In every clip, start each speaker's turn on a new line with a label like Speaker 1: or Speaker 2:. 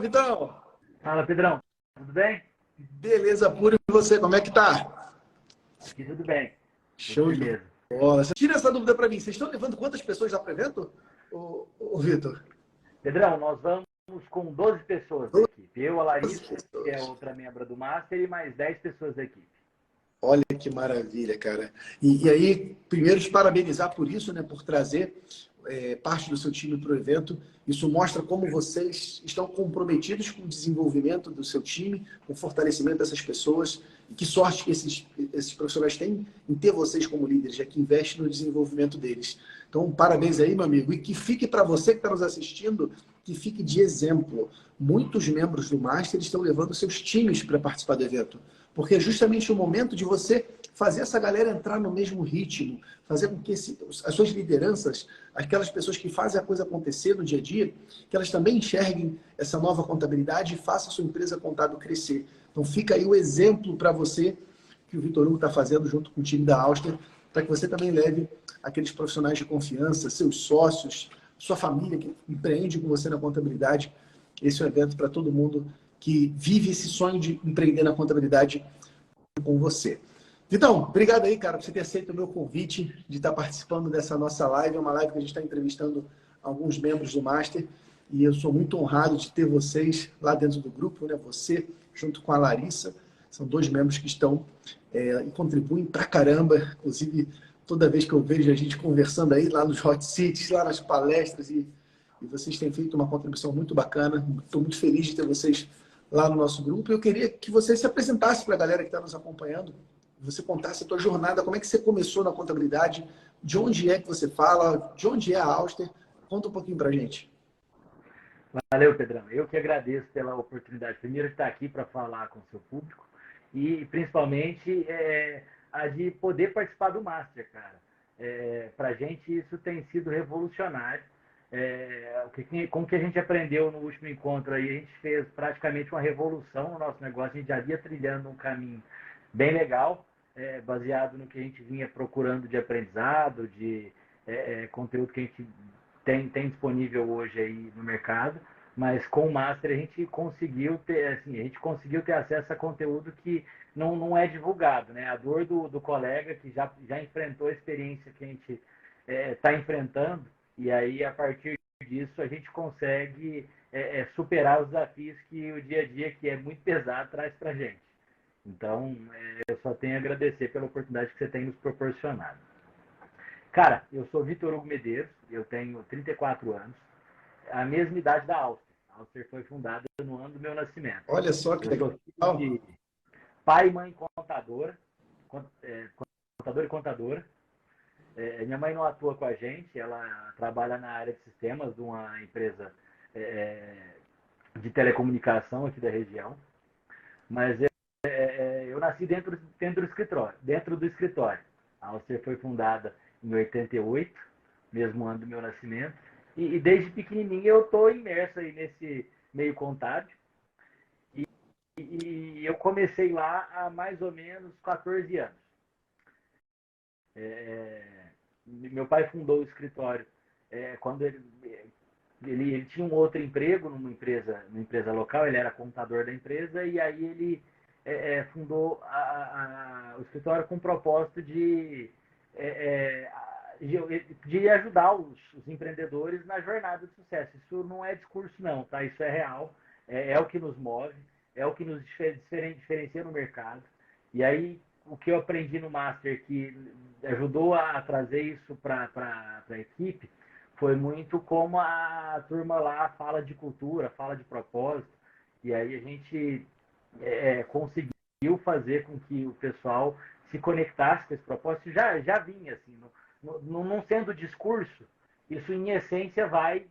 Speaker 1: Vitão?
Speaker 2: Fala, Pedrão. Tudo bem?
Speaker 1: Beleza pura, e você, como é que tá?
Speaker 2: Aqui tudo bem. Tudo
Speaker 1: Show de
Speaker 2: firmeza.
Speaker 1: bola. Tira essa dúvida para mim. Vocês estão levando quantas pessoas lá para o evento, ô Vitor?
Speaker 2: Pedrão, nós vamos com 12 pessoas da
Speaker 1: 12
Speaker 2: equipe. Eu, a Larissa, que é
Speaker 1: pessoas.
Speaker 2: outra membro do Master, e mais 10 pessoas da equipe.
Speaker 1: Olha que maravilha, cara. E aí, primeiro, te parabenizar por isso, né? Por trazer parte do seu time para o evento. Isso mostra como vocês estão comprometidos com o desenvolvimento do seu time, com o fortalecimento dessas pessoas. E que sorte que esses profissionais têm em ter vocês como líderes, já que investem no desenvolvimento deles. Então, parabéns aí, meu amigo. E que fique para você que está nos assistindo, que fique de exemplo. Muitos membros do Master estão levando seus times para participar do evento. Porque é justamente o momento de você fazer essa galera entrar no mesmo ritmo, fazer com que as suas lideranças, aquelas pessoas que fazem a coisa acontecer no dia a dia, que elas também enxerguem essa nova contabilidade e façam a sua empresa contábil crescer. Então fica aí o exemplo para você que o Vitor Hugo está fazendo junto com o time da Auster, para que você também leve aqueles profissionais de confiança, seus sócios, sua família que empreende com você na contabilidade. Esse é um evento para todo mundo que vive esse sonho de empreender na contabilidade com você. Vitão, obrigado aí, cara, por você ter aceito o meu convite de estar participando dessa nossa live. É uma live que a gente está entrevistando alguns membros do Master e eu sou muito honrado de ter vocês lá dentro do grupo, né? Você, junto com a Larissa, são dois membros que estão e contribuem pra caramba. Inclusive, toda vez que eu vejo a gente conversando aí lá nos hot seats, lá nas palestras e vocês têm feito uma contribuição muito bacana. Estou muito feliz de ter vocês lá no nosso grupo. Eu queria que você se apresentasse para a galera que está nos acompanhando, você contasse a tua jornada, como é que você começou na contabilidade, de onde é que você fala, de onde é a Auster. Conta um pouquinho para a gente.
Speaker 2: Valeu, Pedrão. Eu que agradeço pela oportunidade, primeiro, de estar aqui para falar com o seu público e, principalmente, a de poder participar do Master, cara. Para a gente, isso tem sido revolucionário. Com o que a gente aprendeu no último encontro aí, a gente fez praticamente uma revolução no nosso negócio. A gente já ia trilhando um caminho bem legal, baseado no que a gente vinha procurando de aprendizado, de conteúdo que a gente tem disponível hoje aí no mercado, mas com o Master a gente conseguiu ter, assim, a gente conseguiu ter acesso a conteúdo que não é divulgado, né? A dor do colega que já enfrentou a experiência que a gente está enfrentando, e aí a partir disso a gente consegue superar os desafios que o dia a dia, que é muito pesado, traz para a gente. Então, eu só tenho a agradecer pela oportunidade que você tem nos proporcionado. Cara, eu sou Vitor Hugo Medeiros, eu tenho 34 anos, a mesma idade da Auster. A Auster foi fundada no ano do meu nascimento.
Speaker 1: Olha só que
Speaker 2: Eu sou filho
Speaker 1: legal.
Speaker 2: de pai e mãe contadora, contador e contadora. Minha mãe não atua com a gente, ela trabalha na área de sistemas de uma empresa de telecomunicação aqui da região, mas eu nasci dentro do escritório, dentro do escritório. A Auster foi fundada em 88, mesmo ano do meu nascimento, e desde pequenininho eu estou imerso aí nesse meio contábil, e eu comecei lá há mais ou menos 14 anos. Meu pai fundou o escritório quando ele tinha um outro emprego numa empresa local, ele era contador da empresa, e aí ele fundou o escritório com o propósito de ajudar os empreendedores na jornada de sucesso. Isso não é discurso, não, tá? Isso é real, é o que nos move, é o que nos diferencia no mercado. E aí, o que eu aprendi no Master, que ajudou a trazer isso para a equipe, foi muito como a turma lá fala de cultura, fala de propósito, e aí a gente conseguiu fazer com que o pessoal se conectasse com esse propósito. Já vinha, assim, não sendo discurso, isso em essência vai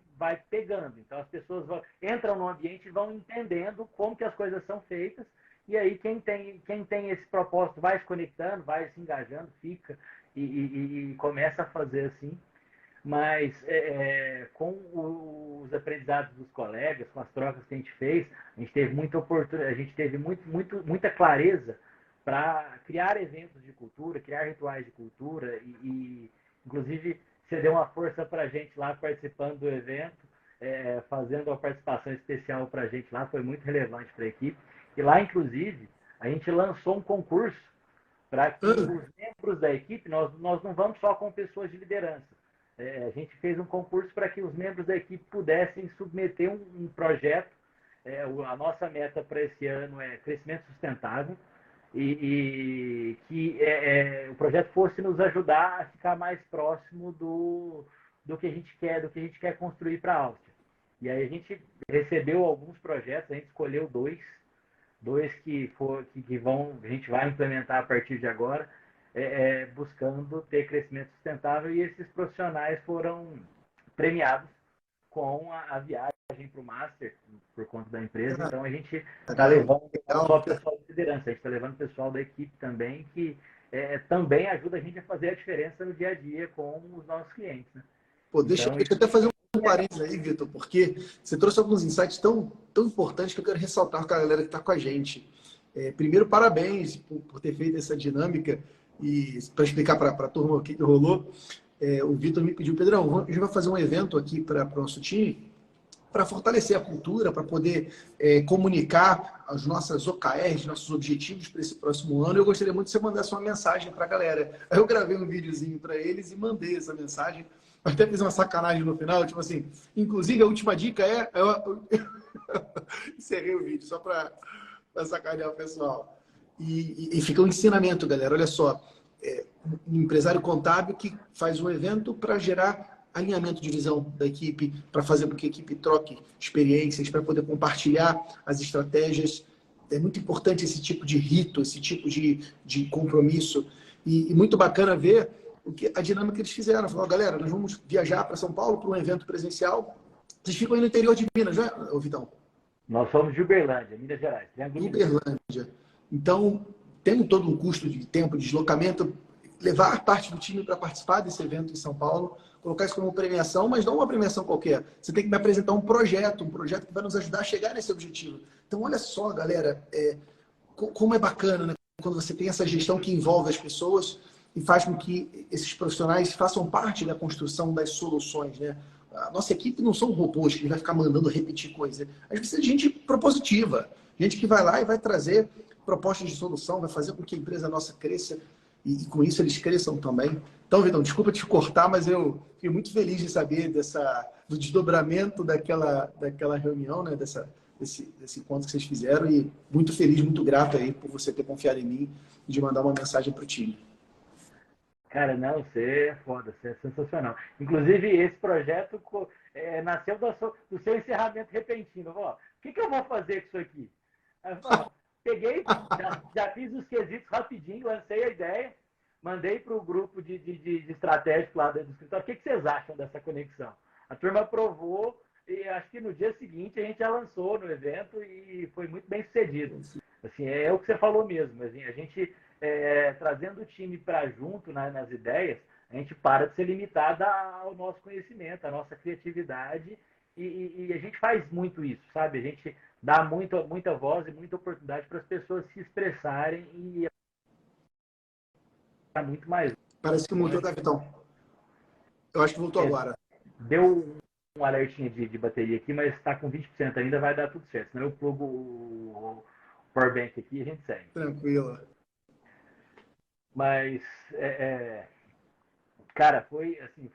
Speaker 2: pegando. Então as pessoas entram no ambiente e vão entendendo como que as coisas são feitas, e aí quem tem esse propósito vai se conectando, vai se engajando, fica e começa a fazer assim. Mas com os aprendizados dos colegas, com as trocas que a gente fez, a gente teve muita oportunidade, a gente teve muita clareza para criar eventos de cultura, criar rituais de cultura inclusive, você deu uma força para a gente lá participando do evento. fazendo uma participação especial para a gente lá, foi muito relevante para a equipe. E lá, inclusive, a gente lançou um concurso para que os membros da equipe, nós não vamos só com pessoas de liderança. A gente fez um concurso para que os membros da equipe pudessem submeter um projeto. A nossa meta para esse ano é crescimento sustentável e que o projeto fosse nos ajudar a ficar mais próximo do que a gente quer construir para a Áustria. E aí a gente recebeu alguns projetos, a gente escolheu dois que a gente vai implementar a partir de agora, buscando ter crescimento sustentável, e esses profissionais foram premiados com a viagem para o Master, por conta da empresa. Então a gente está levando não só o pessoal de liderança, a gente está levando o pessoal da equipe também, que também ajuda a gente a fazer a diferença no dia a dia com os nossos clientes. Né?
Speaker 1: Pô, deixa eu até fazer um parênteses aí, Vitor, porque você trouxe alguns insights tão importantes que eu quero ressaltar com a galera que está com a gente. Primeiro, parabéns por ter feito essa dinâmica e para explicar para a turma o que rolou. O Vitor me pediu, Pedrão, a gente vai fazer um evento aqui para o nosso time para fortalecer a cultura, para poder comunicar as nossas OKRs, nossos objetivos para esse próximo ano. Eu gostaria muito que você mandasse uma mensagem para a galera. Aí eu gravei um videozinho para eles e mandei essa mensagem. Até fiz uma sacanagem no final, tipo assim, inclusive a última dica encerrei o vídeo só para sacanear o pessoal. E fica um ensinamento, galera. Olha só, um empresário contábil que faz um evento para gerar alinhamento de visão da equipe, para fazer com que a equipe troque experiências, para poder compartilhar as estratégias. É muito importante esse tipo de rito, esse tipo de compromisso. E muito bacana ver a dinâmica que eles fizeram. Falaram, galera, nós vamos viajar para São Paulo para um evento presencial. Vocês ficam aí no interior de Minas, não é, Vitão?
Speaker 2: Nós somos de Uberlândia, Minas Gerais.
Speaker 1: Uberlândia. Então, tem todo um custo de tempo, de deslocamento, levar parte do time para participar desse evento em São Paulo, colocar isso como premiação, mas não uma premiação qualquer. Você tem que me apresentar um projeto que vai nos ajudar a chegar nesse objetivo. Então, olha só, galera, como é bacana, né? Quando você tem essa gestão que envolve as pessoas e faz com que esses profissionais façam parte da construção das soluções, né? A nossa equipe não são robôs que vai ficar mandando repetir coisa. A gente precisa de gente propositiva, gente que vai lá e vai trazer propostas de solução, vai fazer com que a empresa nossa cresça e com isso eles cresçam também. Então, Vitão, desculpa te cortar, mas eu fiquei muito feliz de saber do desdobramento daquela reunião, né? Desse encontro que vocês fizeram e muito feliz, muito grato aí por você ter confiado em mim e de mandar uma mensagem para o time.
Speaker 2: Cara, não, você é foda, você é sensacional. Inclusive, esse projeto nasceu do seu encerramento repentino. Ó, o que eu vou fazer com isso aqui? Ó, peguei, já fiz os quesitos rapidinho, lancei a ideia, mandei para o grupo de estratégico lá dentro do escritório. O que vocês acham dessa conexão? A turma aprovou e acho que no dia seguinte a gente já lançou no evento e foi muito bem sucedido. Assim, é o que você falou mesmo. Assim, a gente trazendo o time para junto nas ideias, a gente para de ser limitada ao nosso conhecimento, à nossa criatividade e a gente faz muito isso, sabe? A gente dá muita voz e muita oportunidade para as pessoas se expressarem e é muito mais.
Speaker 1: Parece que mudou, Vitão. Eu acho que voltou agora.
Speaker 2: Deu um alertinha de bateria aqui, mas está com 20% ainda, vai dar tudo certo. Senão eu plugo o powerbank aqui e a gente segue.
Speaker 1: Tranquilo.
Speaker 2: Mas, cara, foi assim,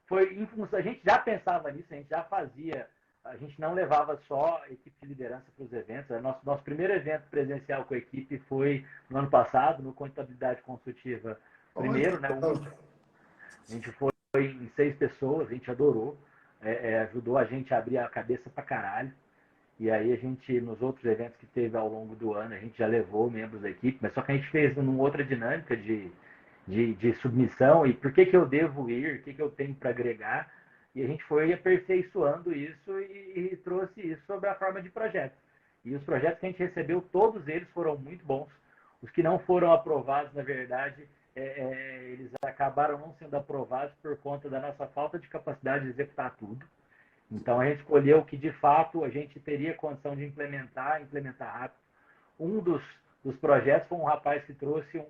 Speaker 2: foi em função, a gente já pensava nisso, a gente já fazia, a gente não levava só a equipe de liderança para os eventos. Nosso primeiro evento presencial com a equipe foi no ano passado, no Contabilidade Consultiva primeiro, né? A gente foi em 6 pessoas, a gente adorou, ajudou a gente a abrir a cabeça pra caralho. E aí a gente, nos outros eventos que teve ao longo do ano, a gente já levou membros da equipe, mas só que a gente fez numa outra dinâmica de submissão e por que eu devo ir, o que eu tenho para agregar. E a gente foi aperfeiçoando isso e trouxe isso sobre a forma de projetos. E os projetos que a gente recebeu, todos eles foram muito bons. Os que não foram aprovados, na verdade, eles acabaram não sendo aprovados por conta da nossa falta de capacidade de executar tudo. Então, a gente escolheu o que, de fato, a gente teria condição de implementar rápido. Um dos projetos foi um rapaz que trouxe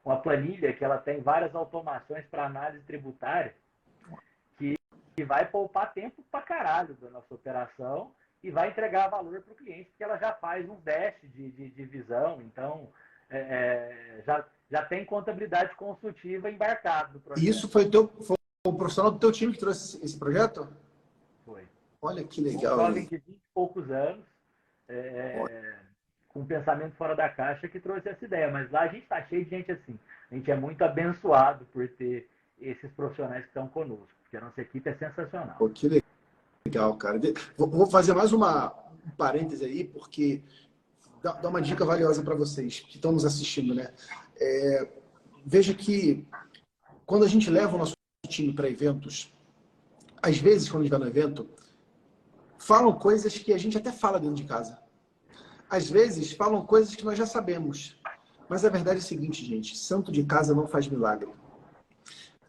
Speaker 2: uma planilha que ela tem várias automações para análise tributária, que vai poupar tempo pra caralho da nossa operação e vai entregar valor para o cliente, porque ela já faz um dash de visão, então já tem contabilidade consultiva embarcado no
Speaker 1: E
Speaker 2: projeto.
Speaker 1: isso foi o profissional do teu time que trouxe esse projeto?
Speaker 2: Foi.
Speaker 1: Olha que
Speaker 2: Um
Speaker 1: legal.
Speaker 2: jovem de 20 e poucos anos, com um pensamento fora da caixa, que trouxe essa ideia. Mas lá a gente está cheio de gente assim. A gente é muito abençoado por ter esses profissionais que estão conosco, porque a nossa equipe é sensacional.
Speaker 1: Pô, que legal, cara. Vou fazer mais um parêntese aí, porque dá uma dica valiosa para vocês que estão nos assistindo, né? Veja que quando a gente leva o nosso time para eventos, às vezes, quando a gente vai no evento, falam coisas que a gente até fala dentro de casa. Às vezes, falam coisas que nós já sabemos. Mas a verdade é o seguinte, gente: santo de casa não faz milagre.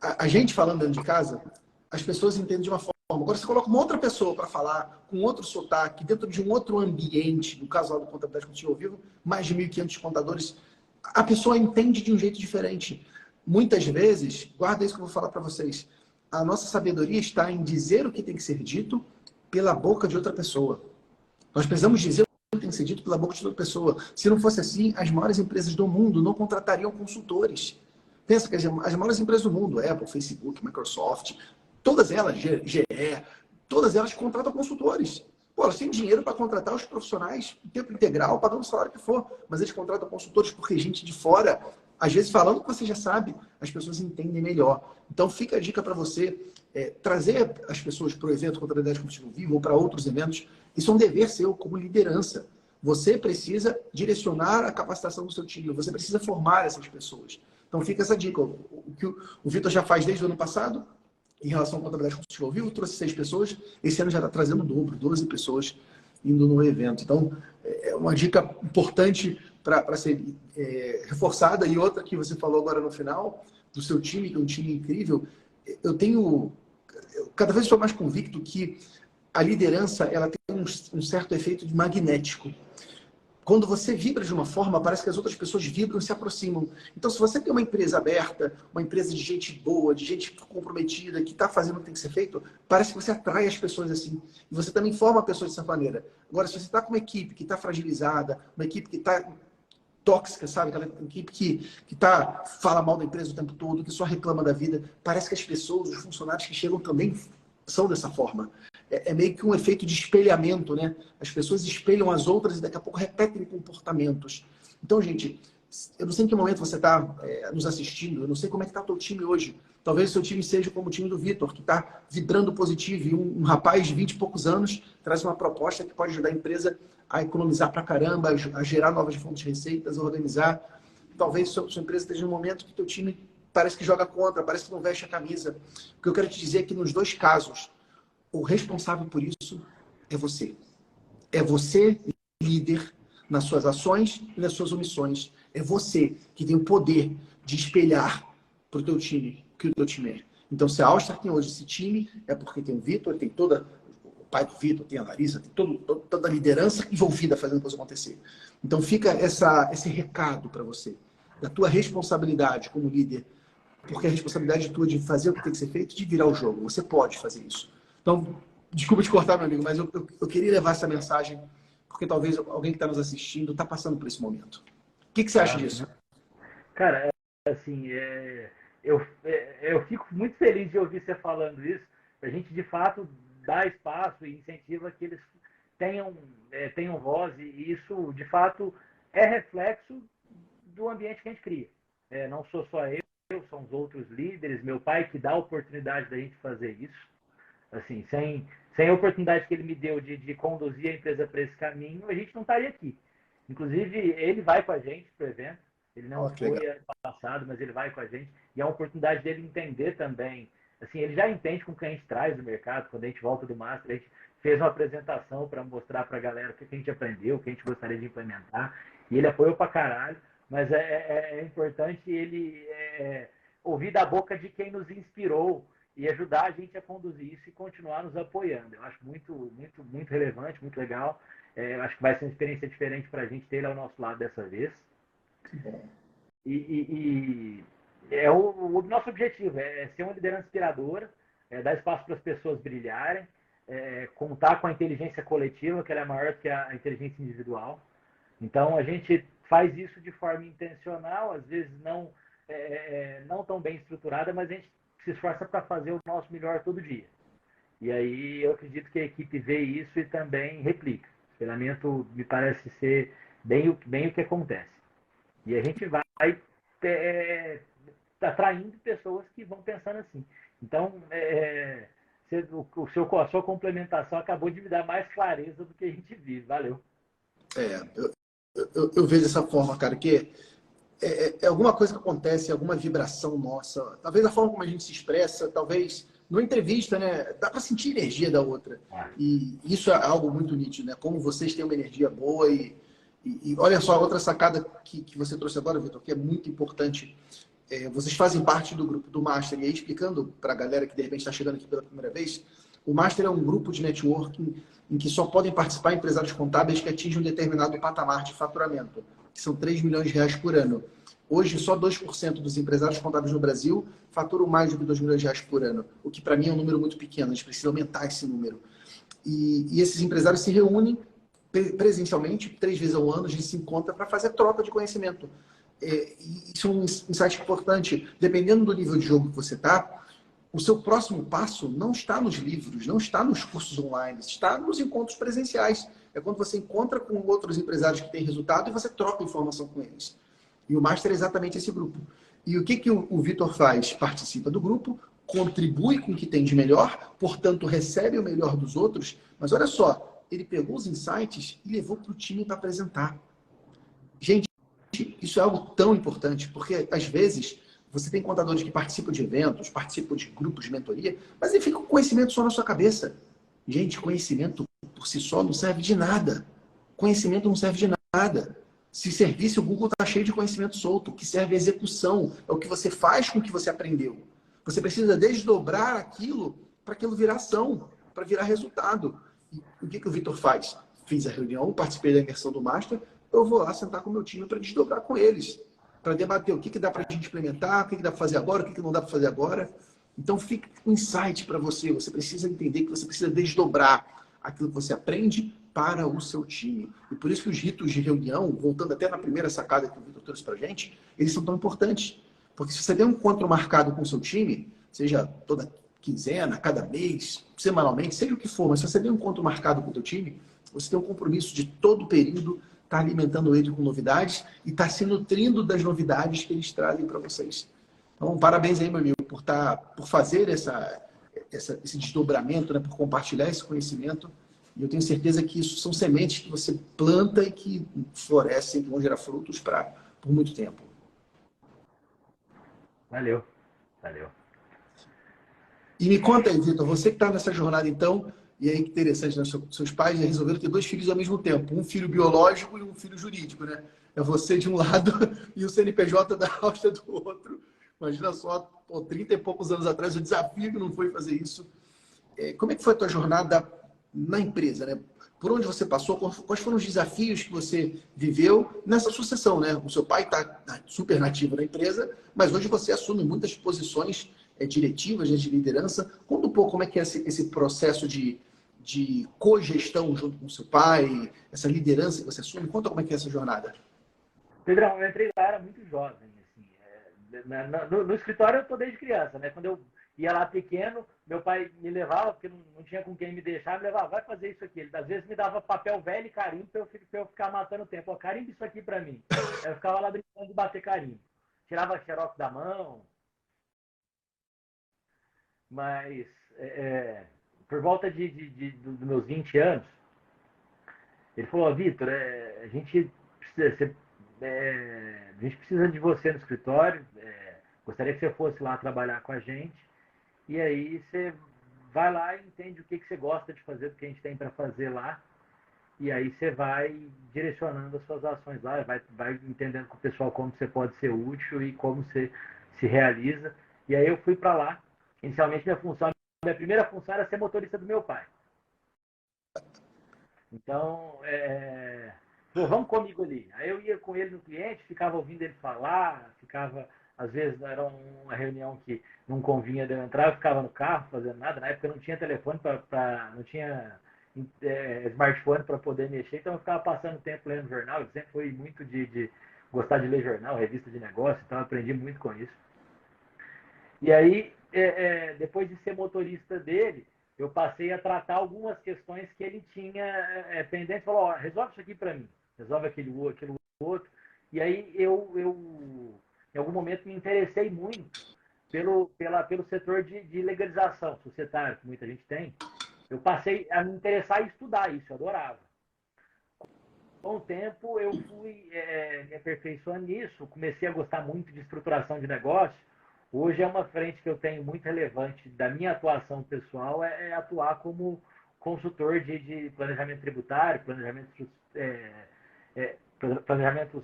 Speaker 1: A gente falando dentro de casa, as pessoas entendem de uma forma. Agora, você coloca uma outra pessoa para falar, com outro sotaque, dentro de um outro ambiente, no caso lá do Contabilidade Consultiva ao Vivo, mais de 1.500 contadores, a pessoa entende de um jeito diferente. Muitas vezes, guarda isso que eu vou falar para vocês, a nossa sabedoria está em dizer o que tem que ser dito pela boca de outra pessoa. Nós precisamos dizer o que tem que ser dito pela boca de outra pessoa. Se não fosse assim, as maiores empresas do mundo não contratariam consultores. Pensa que as maiores empresas do mundo, Apple, Facebook, Microsoft, todas elas, GE, todas elas contratam consultores. Pô, elas têm dinheiro para contratar os profissionais em tempo integral, pagando o salário que for, mas eles contratam consultores porque gente de fora, às vezes falando o que você já sabe, as pessoas entendem melhor. Então fica a dica para você trazer as pessoas para o evento Contabilidade Consultiva ao Vivo ou para outros eventos. Isso é um dever seu como liderança. Você precisa direcionar a capacitação do seu time, você precisa formar essas pessoas. Então fica essa dica. O que o Vitor já faz desde o ano passado, em relação à contabilidade consultiva ao vivo, trouxe 6 pessoas. Esse ano já está trazendo o dobro, 12 pessoas indo no evento. Então, é uma dica importante para ser reforçada. E outra que você falou agora no final, do seu time, que é um time incrível. Eu cada vez estou mais convicto que a liderança ela tem um certo efeito de magnético. Quando você vibra de uma forma, parece que as outras pessoas vibram e se aproximam. Então, se você tem uma empresa aberta, uma empresa de gente boa, de gente comprometida, que está fazendo o que tem que ser feito, parece que você atrai as pessoas assim. E você também forma pessoas dessa maneira. Agora, se você está com uma equipe que está fragilizada, uma equipe que está tóxica, sabe? Aquela equipe que fala mal da empresa o tempo todo, que só reclama da vida, parece que as pessoas, os funcionários que chegam também são dessa forma. É meio que um efeito de espelhamento, né? As pessoas espelham as outras e daqui a pouco repetem comportamentos. Então, gente, eu não sei em que momento você está nos assistindo, eu não sei como é que está o teu time hoje. Talvez o seu time seja como o time do Vitor, que está vibrando positivo e um rapaz de 20 e poucos anos traz uma proposta que pode ajudar a empresa a economizar pra caramba, a gerar novas fontes de receitas, a organizar. Talvez sua empresa esteja num momento que o teu time parece que joga contra, parece que não veste a camisa. O que eu quero te dizer é que nos dois casos, o responsável por isso é você. É você, líder, nas suas ações e nas suas omissões. É você que tem o poder de espelhar para o teu time o que o teu time é. Então, se a All-Star tem hoje esse time, é porque tem o Vitor, tem toda o pai do Vitor, tem a Larissa, tem toda a liderança envolvida fazendo a coisa acontecer. Então, fica esse recado para você, da tua responsabilidade como líder, porque a responsabilidade tua de fazer o que tem que ser feito, de virar o jogo. Você pode fazer isso. Então, desculpa te cortar, meu amigo, mas eu queria levar essa mensagem, porque talvez alguém que está nos assistindo está passando por esse momento. O que você acha disso?
Speaker 2: Cara, assim, eu fico muito feliz de ouvir você falando isso. A gente, de fato, dá espaço e incentiva que eles tenham voz, e isso, de fato, é reflexo do ambiente que a gente cria. Não sou só eu, são os outros líderes, meu pai que dá a oportunidade da gente fazer isso. Assim, sem a oportunidade que ele me deu de conduzir a empresa para esse caminho, a gente não estaria aqui. Inclusive, ele vai com a gente para o evento. Ele não foi ano passado, mas ele vai com a gente. E é uma oportunidade dele entender também. Assim, ele já entende com o que a gente traz no mercado. Quando a gente volta do Master, a gente fez uma apresentação para mostrar para a galera o que a gente aprendeu, o que a gente gostaria de implementar. E ele apoiou para caralho. Mas é importante ele ouvir da boca de quem nos inspirou e ajudar a gente a conduzir isso e continuar nos apoiando. Eu acho muito, muito, muito relevante, muito legal. Eu acho que vai ser uma experiência diferente para a gente ter ele ao nosso lado dessa vez. E o nosso objetivo é ser uma liderança inspiradora, dar espaço para as pessoas brilharem, contar com a inteligência coletiva, que ela é maior que a inteligência individual. Então, a gente faz isso de forma intencional, às vezes não tão bem estruturada, mas a gente se esforça para fazer o nosso melhor todo dia. E aí eu acredito que a equipe vê isso e também replica. O espelhamento me parece ser bem o que acontece. E a gente vai atraindo pessoas que vão pensando assim. Então, a sua complementação acabou de me dar mais clareza do que a gente vive. Valeu.
Speaker 1: Eu vejo dessa forma, cara, que é alguma coisa que acontece, alguma vibração nossa. Talvez a forma como a gente se expressa, talvez numa entrevista, né? Dá para sentir a energia da outra. E isso é algo muito nítido, né? Como vocês têm uma energia boa e olha só a outra sacada que você trouxe agora, Vitor, que é muito importante. Vocês fazem parte do grupo do Master, e aí explicando para a galera que de repente está chegando aqui pela primeira vez, o Master é um grupo de networking em que só podem participar empresários contábeis que atingem um determinado patamar de faturamento, que são 3 milhões de reais por ano. Hoje, só 2% dos empresários contábeis no Brasil faturam mais do que 2 milhões de reais por ano, o que para mim é um número muito pequeno, a gente precisa aumentar esse número. E esses empresários se reúnem presencialmente, 3 vezes ao ano, a gente se encontra para fazer troca de conhecimento. Isso é um insight importante. Dependendo do nível de jogo que você está, o seu próximo passo não está nos livros, não está nos cursos online, está nos encontros presenciais. É quando você encontra com outros empresários que têm resultado e você troca informação com eles. E o Master é exatamente esse grupo. E o que o Vitor faz? Participa do grupo, contribui com o que tem de melhor, portanto, recebe o melhor dos outros, mas olha só, ele pegou os insights e levou para o time para apresentar. Gente, isso é algo tão importante, porque às vezes você tem contadores que participam de eventos, participam de grupos de mentoria, mas ele fica com conhecimento só na sua cabeça. Gente, conhecimento por si só não serve de nada. Conhecimento não serve de nada. Se servisse, o Google está cheio de conhecimento solto. O que serve é execução. É o que você faz com o que você aprendeu. Você precisa desdobrar aquilo para aquilo virar ação, para virar resultado. E o que o Vitor faz? Fiz a reunião, participei da imersão do Master, eu vou lá sentar com o meu time para desdobrar com eles, para debater o que dá para a gente implementar, o que dá para fazer agora, o que não dá para fazer agora. Então, fica um insight para você. Você precisa entender que você precisa desdobrar aquilo que você aprende para o seu time. E por isso que os ritos de reunião, voltando até na primeira sacada que o Vitor trouxe para a gente, eles são tão importantes. Porque se você tem um encontro marcado com o seu time, seja toda quinzena, cada mês, semanalmente, seja o que for, mas se você tem um encontro marcado com o seu time, você tem um compromisso de todo o período estar alimentando ele com novidades e estar se nutrindo das novidades que eles trazem para vocês. Então, parabéns aí, meu amigo, por fazer esse desdobramento, né, por compartilhar esse conhecimento. E eu tenho certeza que isso são sementes que você planta e que florescem, que vão gerar frutos por muito tempo.
Speaker 2: Valeu. Valeu.
Speaker 1: E me conta aí, Vitor, você que está nessa jornada, então, e aí que interessante, né? Seus pais resolveram ter 2 filhos ao mesmo tempo, um filho biológico e um filho jurídico, né? É você de um lado e o CNPJ da Áustria do outro. Imagina só, 30 e poucos anos atrás, o desafio que não foi fazer isso. Como é que foi a tua jornada na empresa, né? Por onde você passou? Quais foram os desafios que você viveu nessa sucessão, né? O seu pai está super nativo na empresa, mas hoje você assume muitas posições diretivas, de liderança. Conta um pouco como é que é esse processo de cogestão junto com o seu pai, essa liderança que você assume. Conta como é que é essa jornada.
Speaker 2: Pedrão, eu entrei lá, era muito jovem, assim. No escritório eu tô desde criança, né? Quando eu ia lá pequeno, meu pai me levava, porque não tinha com quem me deixar, me levava, vai fazer isso aqui. Ele, às vezes, me dava papel velho e carimbo pra eu ficar matando o tempo. Ó, carimbo isso aqui pra mim. Eu ficava lá brincando de bater carimbo. Tirava xerox da mão, mas por volta dos meus 20 anos, ele falou, Vitor, a gente precisa de você no escritório, gostaria que você fosse lá trabalhar com a gente, e aí você vai lá e entende o que você gosta de fazer, o que a gente tem para fazer lá, e aí você vai direcionando as suas ações lá, vai entendendo com o pessoal como você pode ser útil e como você se realiza. E aí eu fui para lá. Inicialmente minha primeira função era ser motorista do meu pai. Então, pô, vamos comigo ali. Aí eu ia com ele no cliente, ficava ouvindo ele falar, ficava às vezes era uma reunião que não convinha de eu entrar, eu ficava no carro fazendo nada. Na época não tinha telefone, não tinha smartphone para poder mexer, então eu ficava passando tempo lendo jornal. Eu sempre fui muito de gostar de ler jornal, revista de negócio, então eu aprendi muito com isso. E aí, depois de ser motorista dele, eu passei a tratar algumas questões que ele tinha pendente. Falou, ó, resolve isso aqui para mim, resolve aquilo outro. E aí em algum momento, me interessei muito pelo setor de legalização societária, que muita gente tem. Eu passei a me interessar e estudar isso, eu adorava. Com o tempo, eu fui me aperfeiçoando nisso, comecei a gostar muito de estruturação de negócio. Hoje é uma frente que eu tenho muito relevante da minha atuação pessoal, atuar como consultor de planejamento tributário, planejamento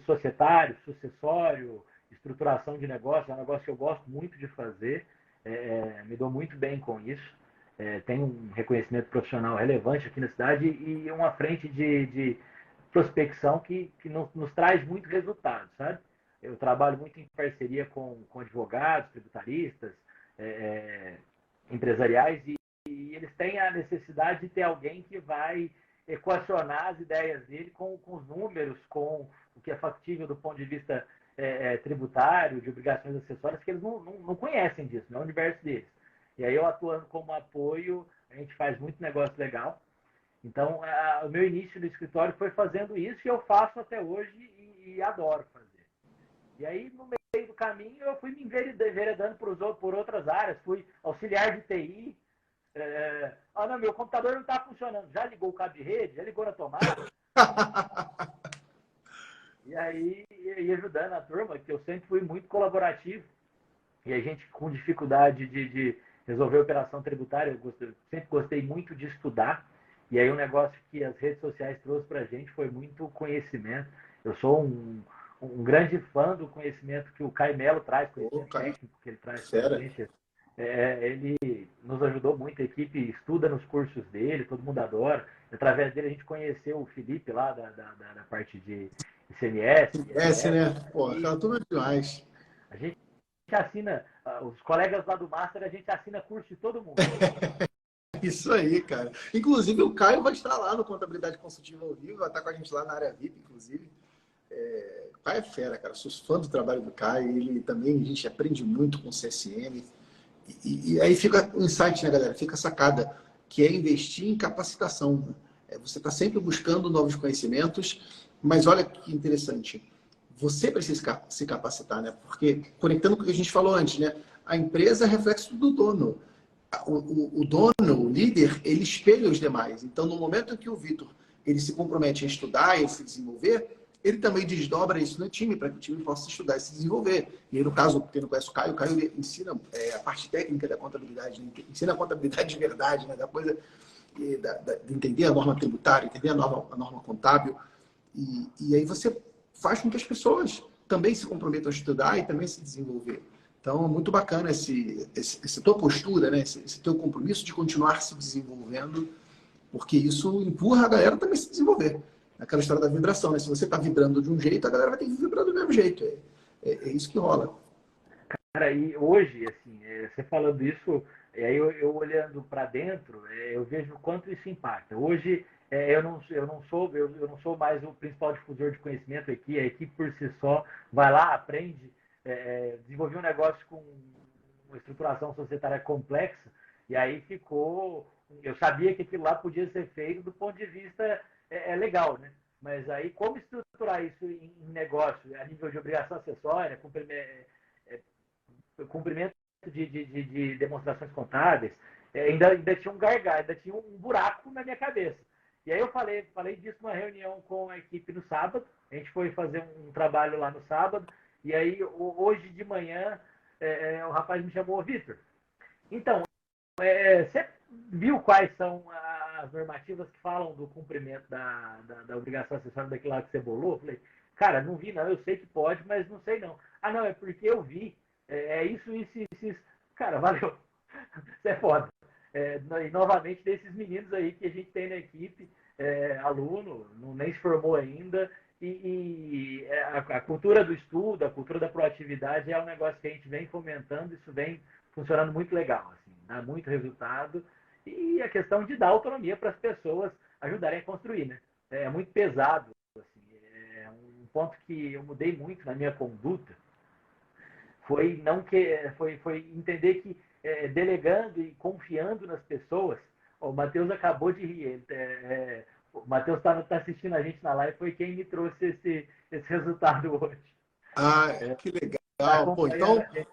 Speaker 2: societário, sucessório, estruturação de negócio. É um negócio que eu gosto muito de fazer, me dou muito bem com isso. Tenho um reconhecimento profissional relevante aqui na cidade e uma frente de prospecção que nos traz muito resultado, sabe? Eu trabalho muito em parceria com advogados, tributaristas, empresariais, e eles têm a necessidade de ter alguém que vai equacionar as ideias dele com os números, com o que é factível do ponto de vista tributário, de obrigações acessórias, que eles não conhecem disso, não é o universo deles. E aí eu atuando como apoio, a gente faz muito negócio legal. Então, o meu início no escritório foi fazendo isso e eu faço até hoje e adoro fazer. E aí, no meio do caminho, eu fui me enveredando por outras áreas. Fui auxiliar de TI. Não, meu computador não está funcionando. Já ligou o cabo de rede? Já ligou na tomada? E aí, ia ajudando a turma, que eu sempre fui muito colaborativo. E a gente, com dificuldade de resolver operação tributária, eu sempre gostei muito de estudar. E aí, um negócio que as redes sociais trouxe para a gente foi muito conhecimento. Eu sou um grande fã do conhecimento que o Caio Melo traz, conhecimento técnico que ele traz para a gente. Ele nos ajudou muito, a equipe estuda nos cursos dele, todo mundo adora. Através dele a gente conheceu o Felipe lá da parte de ICMS.
Speaker 1: ICMS, né? Pô, aquela turma é demais.
Speaker 2: A gente assina, os colegas lá do Master, a gente assina curso de todo mundo.
Speaker 1: Isso aí, cara. Inclusive, o Caio vai estar lá no Contabilidade Consultiva ao Vivo, vai estar com a gente lá na área VIP, inclusive. O Caio é fera, cara. Sou fã do trabalho do Caio. Ele também, a gente aprende muito com o CSM. E aí fica o insight, né, galera? Fica a sacada, que é investir em capacitação. Você está sempre buscando novos conhecimentos, mas olha que interessante. Você precisa se capacitar, né? Porque, conectando com o que a gente falou antes, né? A empresa é reflexo do dono. O dono, o líder, ele espelha os demais. Então, no momento em que o Vitor ele se compromete a estudar e a se desenvolver, ele também desdobra isso no time para que o time possa estudar e se desenvolver. E aí, no caso, quem não conhece o Caio ensina a parte técnica da contabilidade, né? Ensina a contabilidade de verdade, né? Da coisa de entender a norma tributária, entender a norma contábil. E aí você faz com que as pessoas também se comprometam a estudar e também se desenvolver. Então, muito bacana essa tua postura, né? Esse teu compromisso de continuar se desenvolvendo, porque isso empurra a galera também a se desenvolver. Aquela história da vibração, né? Se você está vibrando de um jeito, a galera vai ter que vibrar do mesmo jeito. É isso que rola.
Speaker 2: Cara, e hoje, assim, você falando isso, aí eu olhando para dentro, eu vejo o quanto isso impacta. Hoje, eu não sou mais o principal difusor de conhecimento aqui. A equipe por si só vai lá, aprende, desenvolver um negócio com uma estruturação societária complexa, e aí ficou. Eu sabia que aquilo lá podia ser feito do ponto de vista legal, né? Mas aí, como estruturar isso em negócio, a nível de obrigação acessória, cumprimento de demonstrações contábeis, ainda tinha um gargalo, ainda tinha um buraco na minha cabeça. E aí eu falei disso numa reunião com a equipe no sábado. A gente foi fazer um trabalho lá no sábado. E aí, hoje de manhã, o rapaz me chamou, Vitor. Então, você viu quais são as normativas que falam do cumprimento da obrigação acessória daquele lá que você bolou? Eu falei, cara, não vi não, eu sei que pode, mas não sei não. Ah, não, é porque eu vi. Isso. Cara, valeu. Você é foda. E novamente, desses meninos aí que a gente tem na equipe, aluno, nem se formou ainda, a cultura do estudo, a cultura da proatividade é um negócio que a gente vem fomentando, isso vem funcionando muito legal, assim, dá muito resultado. E a questão de dar autonomia para as pessoas ajudarem a construir, né? É muito pesado, assim, é um ponto que eu mudei muito na minha conduta, foi não que foi entender que delegando e confiando nas pessoas. O Matheus acabou de rir. O Matheus está assistindo a gente na live, foi quem me trouxe esse resultado hoje.
Speaker 1: Ah, que
Speaker 2: Tá
Speaker 1: legal. Pô,
Speaker 2: acompanhando
Speaker 1: então,
Speaker 2: a gente.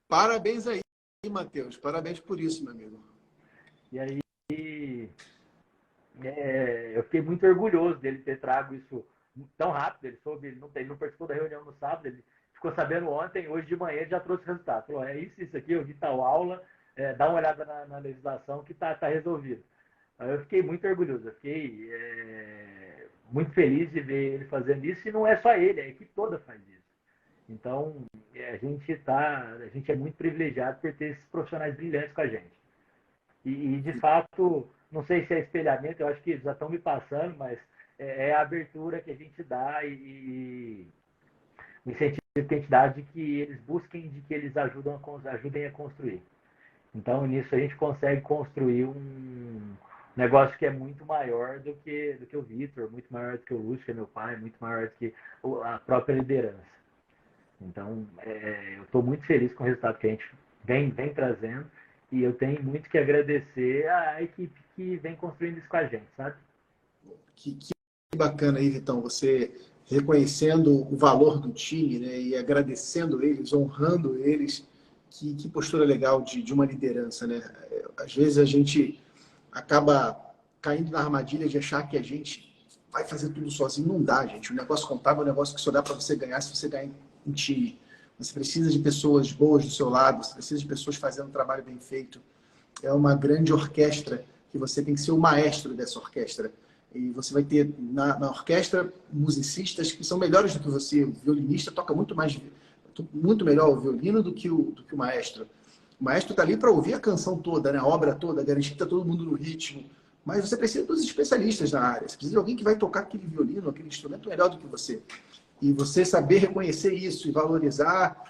Speaker 1: parabéns aí, Matheus. Parabéns por isso, meu amigo.
Speaker 2: E aí eu fiquei muito orgulhoso dele ter trago isso tão rápido. Ele não participou da reunião no sábado, ele ficou sabendo ontem, hoje de manhã ele já trouxe o resultado. Falou, é isso aqui, eu vi tal aula, dá uma olhada na legislação que tá resolvido. Aí eu fiquei muito orgulhoso, eu fiquei muito feliz de ver ele fazendo isso, e não é só ele, a equipe toda faz isso. Então, a gente é muito privilegiado por ter esses profissionais brilhantes com a gente. De fato, não sei se é espelhamento, eu acho que já estão me passando, mas é a abertura que a gente dá e o incentivo que a gente dá de que eles busquem, de que eles ajudem a construir. Então, nisso a gente consegue construir um negócio que é muito maior do que o Vitor, muito maior do que o Lúcio, que é meu pai, muito maior do que a própria liderança. Então, eu estou muito feliz com o resultado que a gente vem trazendo, e eu tenho muito que agradecer à equipe que vem construindo isso com a gente, sabe?
Speaker 1: Que bacana aí, Vitão, você reconhecendo o valor do time, né, e agradecendo eles, honrando eles. Que postura legal de uma liderança, né? Às vezes a gente acaba caindo na armadilha de achar que a gente vai fazer tudo sozinho. Não dá, gente. O negócio contábil é um negócio que só dá para você ganhar se você ganhar em time. Você precisa de pessoas boas do seu lado, você precisa de pessoas fazendo um trabalho bem feito. É uma grande orquestra que você tem que ser o maestro dessa orquestra. E você vai ter na orquestra musicistas que são melhores do que você. O violinista toca muito melhor o violino do que o maestro. O maestro está ali para ouvir a canção toda, né? A obra toda, garantir que está todo mundo no ritmo. Mas você precisa dos especialistas na área. Você precisa de alguém que vai tocar aquele violino, aquele instrumento melhor do que você. E você saber reconhecer isso e valorizar,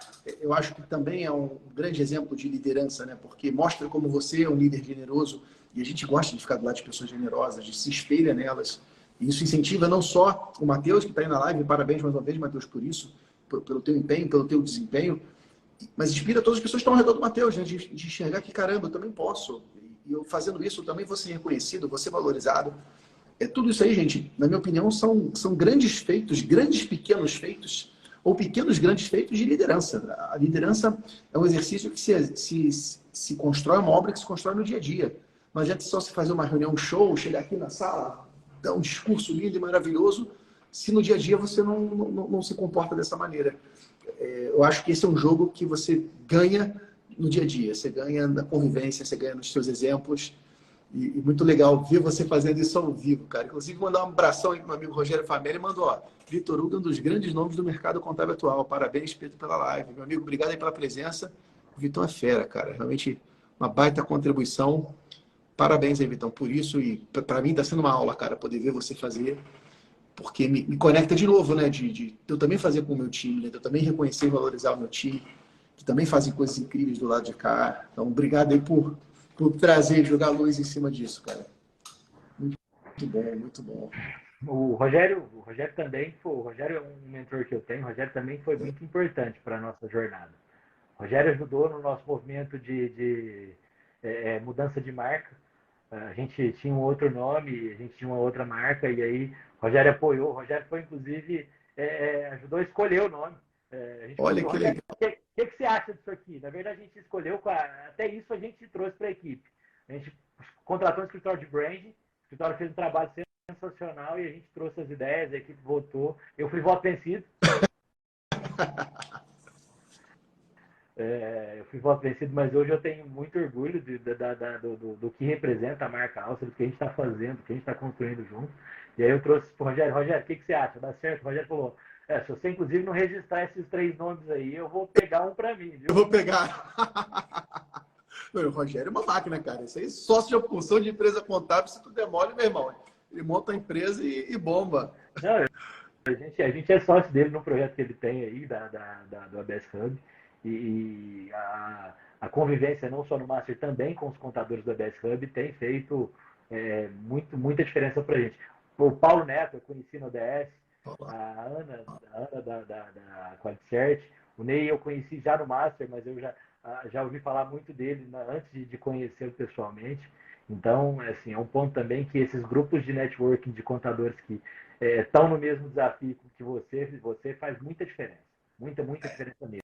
Speaker 1: eu acho que também é um grande exemplo de liderança, né? Porque mostra como você é um líder generoso, e a gente gosta de ficar do lado de pessoas generosas, de se espelha nelas. E isso incentiva não só o Matheus, que está aí na live, parabéns mais uma vez, Matheus, por isso, pelo teu empenho, pelo teu desempenho, mas inspira todas as pessoas que estão ao redor do Matheus, né? De enxergar que, caramba, eu também posso. E eu fazendo isso, eu também vou ser reconhecido, vou ser valorizado. Tudo isso aí, gente, na minha opinião, são grandes feitos, grandes pequenos feitos, ou pequenos grandes feitos de liderança. A liderança é um exercício que se constrói, uma obra que se constrói no dia a dia. Não adianta só se fazer uma reunião show, chegar aqui na sala, dar um discurso lindo e maravilhoso, se no dia a dia você não se comporta dessa maneira. Eu acho que esse é um jogo que você ganha no dia a dia. Você ganha na convivência, você ganha nos seus exemplos. E muito legal ver você fazendo isso ao vivo, cara. Inclusive, mandar um abração aí pro meu amigo Rogério Fameli, mandou, ó, Vitor Hugo é um dos grandes nomes do mercado contábil atual. Parabéns, Pedro, pela live. Meu amigo, obrigado aí pela presença. O Vitão é fera, cara. Realmente uma baita contribuição. Parabéns aí, Vitão, por isso. E para mim está sendo uma aula, cara, poder ver você fazer, porque me conecta de novo, né? De eu também fazer com o meu time, né? De eu também reconhecer e valorizar o meu time, que também fazem coisas incríveis do lado de cá. Então, obrigado aí por trazer, jogar luz em cima disso, cara. Muito bom, muito bom.
Speaker 2: O Rogério também, o Rogério é um mentor que eu tenho, o Rogério também foi muito importante para a nossa jornada. O Rogério ajudou no nosso movimento de mudança de marca. A gente tinha um outro nome, a gente tinha uma outra marca, e aí o Rogério apoiou. O Rogério foi, inclusive, ajudou a escolher o nome. A gente
Speaker 1: Olha
Speaker 2: falou,
Speaker 1: que legal.
Speaker 2: o que você acha disso aqui? Na verdade, a gente escolheu, até isso a gente trouxe para a equipe. A gente contratou um escritório de brand, o escritório fez um trabalho sensacional e a gente trouxe as ideias, a equipe votou. Eu fui voto vencido. Eu fui voto vencido, mas hoje eu tenho muito orgulho do que representa a marca Alça, do que a gente está fazendo, do que a gente está construindo junto. E aí eu trouxe para o Rogério, o que você acha? Dá certo? O Rogério falou, se você inclusive não registrar esses 3 nomes aí, eu vou pegar um para mim, viu?
Speaker 1: Eu vou pegar. O Rogério é uma máquina, cara. Isso aí, sócio de função de empresa contábil, se tu demole, meu irmão. Ele monta a empresa e bomba.
Speaker 2: Não, A gente é sócio dele no projeto que ele tem aí, do ABS Hub. A convivência, não só no Master, também com os contadores do ABS Hub, tem feito muita diferença para a gente. O Paulo Neto, eu conheci no ODS, a Ana da Qualicert, o Ney eu conheci já no Master, mas eu já ouvi falar muito dele antes de conhecê-lo pessoalmente. Então, assim, é um ponto também que esses grupos de networking de contadores que estão no mesmo desafio que você faz muita diferença. Muita diferença mesmo.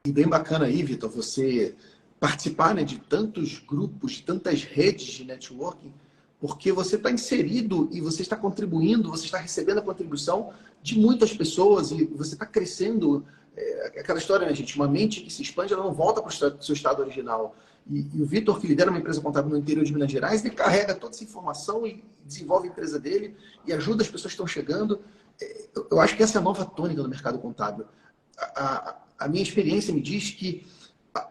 Speaker 1: E bem bacana aí, Vitor, você participar, né, de tantos grupos, de tantas redes de networking, porque você está inserido e você está contribuindo, você está recebendo a contribuição de muitas pessoas e você está crescendo. Aquela história, né, gente? Uma mente que se expande, ela não volta para o seu estado original. E o Vitor, que lidera uma empresa contábil no interior de Minas Gerais, ele carrega toda essa informação e desenvolve a empresa dele e ajuda as pessoas que estão chegando. Eu acho que essa é a nova tônica do mercado contábil. A minha experiência me diz que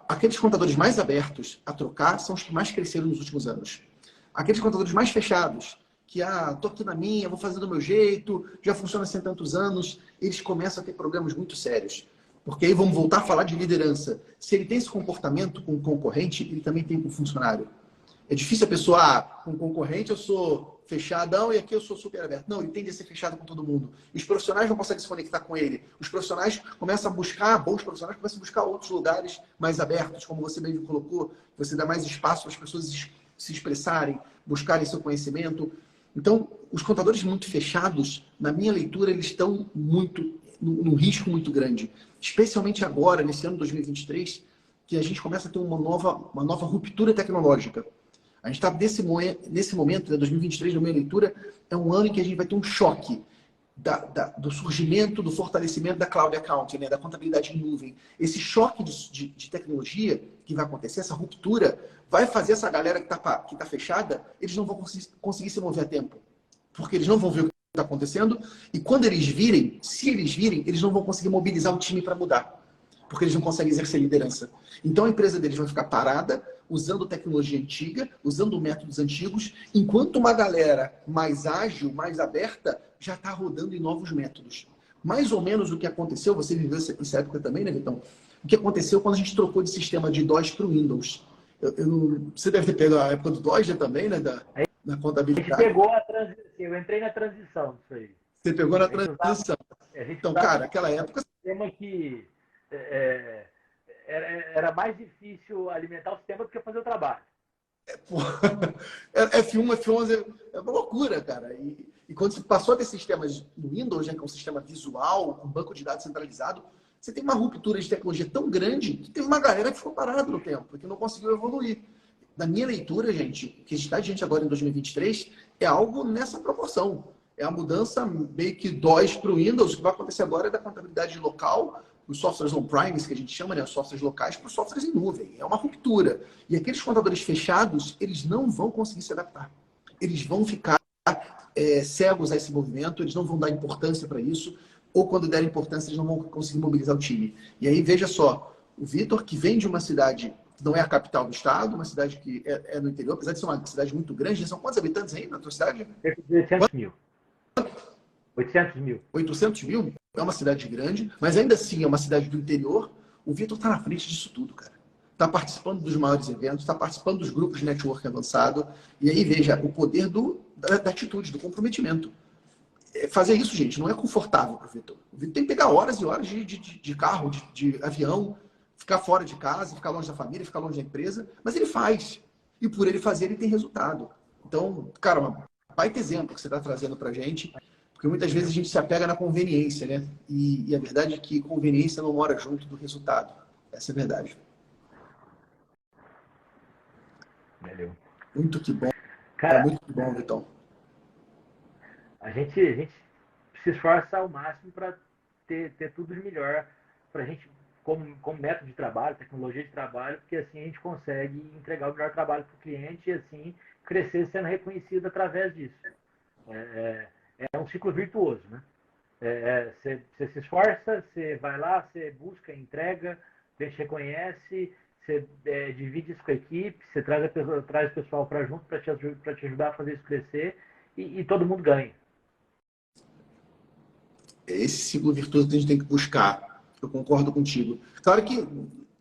Speaker 1: aqueles contadores mais abertos a trocar são os que mais cresceram nos últimos anos. Aqueles contadores mais fechados, que, tô aqui na minha, vou fazer do meu jeito, já funciona há tantos anos, eles começam a ter problemas muito sérios. Porque aí vamos voltar a falar de liderança. Se ele tem esse comportamento com o concorrente, ele também tem com o funcionário. É difícil a pessoa, com concorrente eu sou fechadão e aqui eu sou super aberto. Não, ele tende a ser fechado com todo mundo. Os profissionais não conseguem se conectar com ele. Os profissionais começam a buscar, bons profissionais começam a buscar outros lugares mais abertos, como você mesmo colocou, você dá mais espaço para as pessoas se expressarem, buscarem seu conhecimento. Então, os contadores muito fechados, na minha leitura, eles estão num risco muito grande. Especialmente agora, nesse ano 2023, que a gente começa a ter uma nova ruptura tecnológica. A gente está nesse momento, né, 2023, na minha leitura, é um ano em que a gente vai ter um choque do surgimento, do fortalecimento da cloud accounting, né, da contabilidade em nuvem. Esse choque de tecnologia que vai acontecer, essa ruptura, vai fazer essa galera que tá fechada, eles não vão conseguir se mover a tempo. Porque eles não vão ver o que está acontecendo, e quando eles virem, se eles virem, eles não vão conseguir mobilizar o time para mudar. Porque eles não conseguem exercer liderança. Então a empresa deles vai ficar parada, usando tecnologia antiga, usando métodos antigos, enquanto uma galera mais ágil, mais aberta, já está rodando em novos métodos. Mais ou menos o que aconteceu, você viveu essa época também, né, Vitão? O que aconteceu quando a gente trocou de sistema de DOS para o Windows. Você deve ter pego a época do DOS, né, também, né, da
Speaker 2: A gente
Speaker 1: contabilidade.
Speaker 2: pegou a transição, eu entrei na transição disso aí.
Speaker 1: Você pegou na
Speaker 2: A gente usava,
Speaker 1: transição.
Speaker 2: a gente
Speaker 1: Então,
Speaker 2: usava
Speaker 1: cara, aquela época...
Speaker 2: um sistema que era mais difícil alimentar o sistema do que fazer o trabalho.
Speaker 1: F1, F11 é uma loucura, cara. E quando você passou a ter sistemas no Windows, né, que é um sistema visual, com banco de dados centralizado, você tem uma ruptura de tecnologia tão grande que teve uma galera que ficou parada no tempo, que não conseguiu evoluir. Na minha leitura, gente, o que está de gente agora em 2023 é algo nessa proporção. É a mudança meio que DOS para o Windows. O que vai acontecer agora é da contabilidade local, os softwares on-premise, que a gente chama, né, os softwares locais, para os softwares em nuvem. É uma ruptura. E aqueles contadores fechados, eles não vão conseguir se adaptar. Eles vão ficar cegos a esse movimento, eles não vão dar importância para isso, ou quando der importância, eles não vão conseguir mobilizar o time. E aí, veja só, o Vitor, que vem de uma cidade que não é a capital do estado, uma cidade que é no interior, apesar de ser uma cidade muito grande, são quantos habitantes aí na tua cidade?
Speaker 2: Cerca de 800 mil. 800 mil.
Speaker 1: 800 mil? É uma cidade grande, mas ainda assim é uma cidade do interior. O Vitor está na frente disso tudo, cara. Está participando dos maiores eventos, está participando dos grupos de network avançado. E aí, veja, o poder da atitude, do comprometimento. Fazer isso, gente, não é confortável para o Vitor. O Vitor tem que pegar horas e horas de carro, de avião, ficar fora de casa, ficar longe da família, ficar longe da empresa, mas ele faz. E por ele fazer, ele tem resultado. Então, cara, um baita exemplo que você está trazendo para a gente, porque muitas vezes a gente se apega na conveniência, né? E a verdade é que conveniência não mora junto do resultado. Essa é a verdade.
Speaker 2: Valeu.
Speaker 1: Muito que bom.
Speaker 2: Cara,
Speaker 1: Muito que bom, Vitão.
Speaker 2: a gente se esforça ao máximo para ter tudo de melhor para a gente, como método de trabalho, tecnologia de trabalho, porque assim a gente consegue entregar o melhor trabalho para o cliente e assim crescer sendo reconhecido através disso. É um ciclo virtuoso, né? Você se esforça, você vai lá, você busca, entrega, a gente reconhece, você divide isso com a equipe, você traz o pessoal para junto para te ajudar a fazer isso crescer e todo mundo ganha.
Speaker 1: É esse ciclo virtuoso que a gente tem que buscar. Eu concordo contigo. Claro que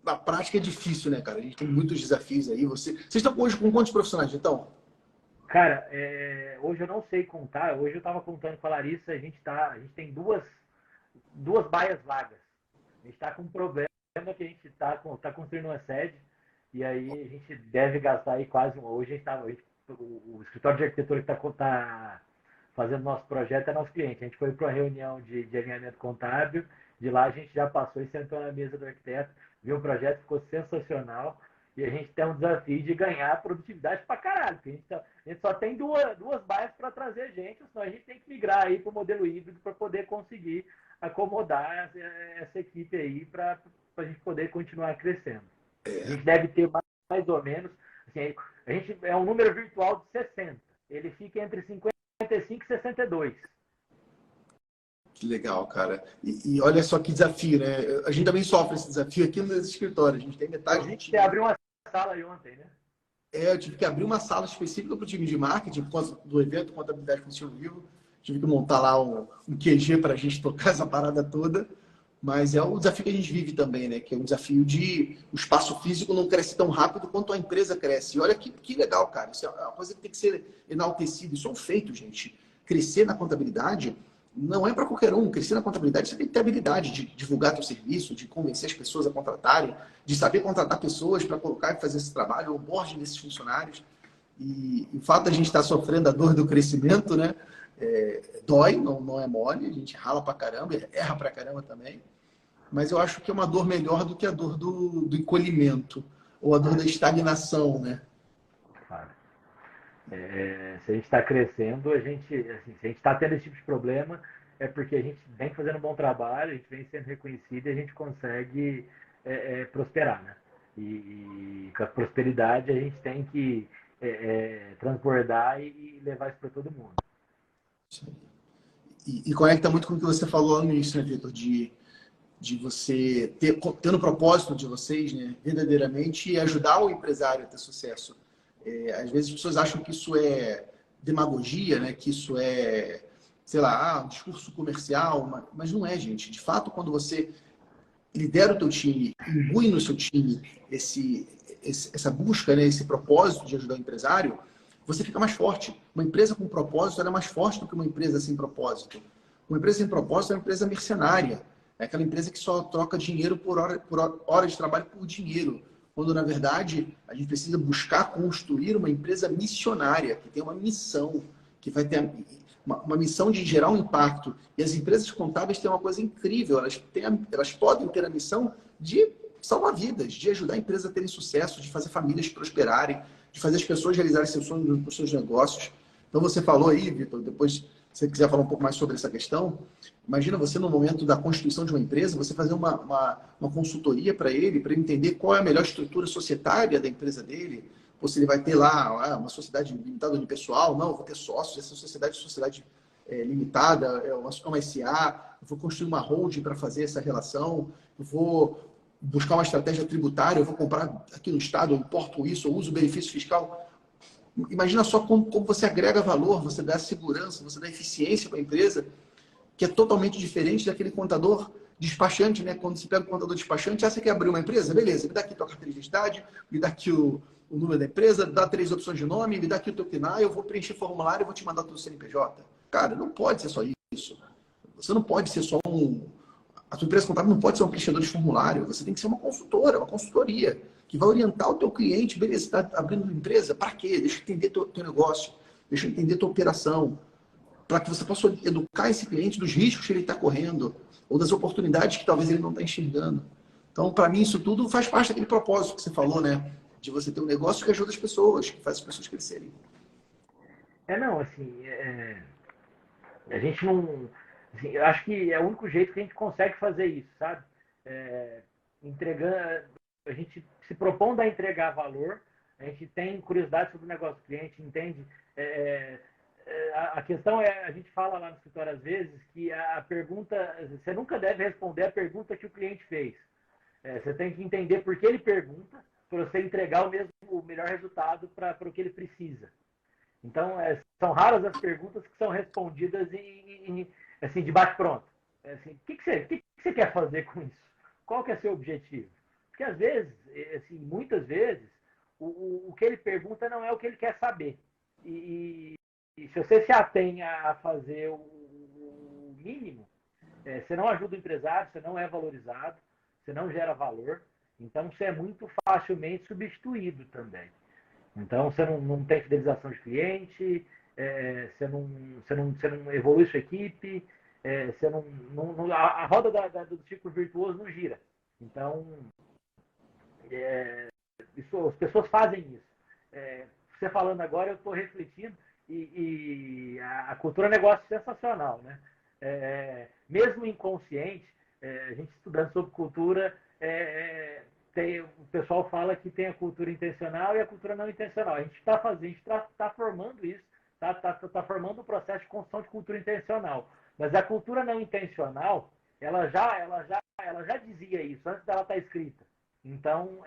Speaker 1: na prática é difícil, né, cara? A gente tem muitos desafios aí. Vocês estão hoje com quantos profissionais, então?
Speaker 2: Cara, hoje eu não sei contar. Hoje eu estava contando com a Larissa, a gente tem duas baias vagas. A gente está com um problema que a gente está construindo uma sede e aí a gente deve gastar aí quase hoje a gente tá, o escritório de arquitetura que está fazendo nosso projeto é nosso cliente. A gente foi para uma reunião de alinhamento contábil, de lá a gente já passou e sentou na mesa do arquiteto, viu o projeto, ficou sensacional. E a gente tem um desafio de ganhar produtividade pra caralho. Porque a gente só tem duas baias para trazer gente, senão a gente tem que migrar aí para o modelo híbrido para poder conseguir acomodar essa equipe aí para a gente poder continuar crescendo. A gente deve ter mais ou menos, assim, a gente é um número virtual de 60. Ele fica entre 55 e 62.
Speaker 1: Que legal, cara. E olha só que desafio, né? A gente também sofre esse desafio aqui no escritório. A gente tem metade do time.
Speaker 2: Você abriu uma sala aí ontem, né?
Speaker 1: Eu tive que abrir uma sala específica para o time de marketing, por causa do evento Contabilidade Funcional Vivo. Tive que montar lá um QG para a gente tocar essa parada toda. Mas é o desafio que a gente vive também, né? Que é um desafio de o espaço físico não cresce tão rápido quanto a empresa cresce. E olha que legal, cara. Isso é uma coisa que tem que ser enaltecida. Isso é um feito, gente. Crescer na contabilidade não é para qualquer um. Crescer na contabilidade, você tem que ter habilidade de divulgar seu serviço, de convencer as pessoas a contratarem, de saber contratar pessoas para colocar e fazer esse trabalho, o onboarding desses funcionários. E o fato de a gente estar sofrendo a dor do crescimento, né? Dói, não é mole, a gente rala pra caramba, erra pra caramba também. Mas eu acho que é uma dor melhor do que a dor do encolhimento ou a dor da estagnação, né?
Speaker 2: Claro. Se a gente está crescendo, assim, se a gente está tendo esse tipo de problema, é porque a gente vem fazendo um bom trabalho, a gente vem sendo reconhecido e a gente consegue prosperar, né? E com a prosperidade a gente tem que transbordar e levar isso para todo mundo.
Speaker 1: E conecta muito com o que você falou lá no início, né, Vitor? De você ter no propósito de vocês, né, verdadeiramente ajudar o empresário a ter sucesso. Às vezes as pessoas acham que isso é demagogia, né, que isso é, sei lá, um discurso comercial, mas não é, gente. De fato, quando você lidera o teu time, imbui no seu time essa busca, né, esse propósito de ajudar o empresário, você fica mais forte. Uma empresa com propósito ela é mais forte do que uma empresa sem propósito. Uma empresa sem propósito é uma empresa mercenária. É aquela empresa que só troca dinheiro por hora de trabalho por dinheiro. Quando, na verdade, a gente precisa buscar construir uma empresa missionária, que tem uma missão, que vai ter uma missão de gerar um impacto. E as empresas contábeis têm uma coisa incrível. Elas podem ter a missão de salvar vidas, de ajudar a empresa a terem sucesso, de fazer famílias prosperarem, de fazer as pessoas realizarem seus sonhos nos seus negócios. Então, você falou aí, Vitor, depois, se você quiser falar um pouco mais sobre essa questão, imagina você, no momento da constituição de uma empresa, você fazer uma consultoria para ele entender qual é a melhor estrutura societária da empresa dele, ou se ele vai ter lá uma sociedade limitada unipessoal, não, eu vou ter sócios, essa sociedade limitada, é uma SA, eu vou construir uma holding para fazer essa relação, eu vou buscar uma estratégia tributária, eu vou comprar aqui no Estado, eu importo isso, eu uso o benefício fiscal. Imagina só como você agrega valor, você dá segurança, você dá eficiência para a empresa, que é totalmente diferente daquele contador despachante, né? Quando você pega o contador despachante, você quer abrir uma empresa? Beleza, me dá aqui tua carteira de identidade, me dá aqui o número da empresa, dá 3 opções de nome, me dá aqui o teu CNAE, eu vou preencher formulário e vou te mandar tudo CNPJ. Cara, não pode ser só isso. Você não pode ser só a tua empresa contábil não pode ser um preenchedor de formulário. Você tem que ser uma consultora, uma consultoria, que vai orientar o teu cliente. Beleza, você está abrindo uma empresa? Para quê? Deixa eu entender teu negócio. Deixa eu entender tua operação. Para que você possa educar esse cliente dos riscos que ele está correndo ou das oportunidades que talvez ele não está enxergando. Então, para mim, isso tudo faz parte daquele propósito que você falou, né? De você ter um negócio que ajuda as pessoas, que faz as pessoas crescerem.
Speaker 2: Não, assim, a gente não... Assim, eu acho que é o único jeito que a gente consegue fazer isso, sabe? Entregando... A gente se propondo a entregar valor, a gente tem curiosidade sobre o negócio do cliente, entende? A questão é, a gente fala lá no escritório às vezes, que a pergunta... Você nunca deve responder a pergunta que o cliente fez. Você tem que entender por que ele pergunta, para você entregar o melhor resultado para o que ele precisa. Então, são raras as perguntas que são respondidas assim, de bate-pronto. assim, o que você quer fazer com isso? Qual que é seu objetivo? Porque às vezes, assim, muitas vezes, o que ele pergunta não é o que ele quer saber. E se você se atém a fazer o mínimo, você não ajuda o empresário, você não é valorizado, você não gera valor, então você é muito facilmente substituído também. Então você não tem fidelização de cliente, você não evolui sua equipe, você a roda do ciclo virtuoso não gira. Então, as pessoas fazem isso. Você falando agora, eu estou refletindo e a cultura é um negócio sensacional, né? Mesmo inconsciente, a gente estudando sobre cultura, o pessoal fala que tem a cultura intencional e a cultura não intencional. A gente está formando isso, está formando um processo de construção de cultura intencional. Mas a cultura não intencional, ela já dizia isso antes dela estar escrita. Então,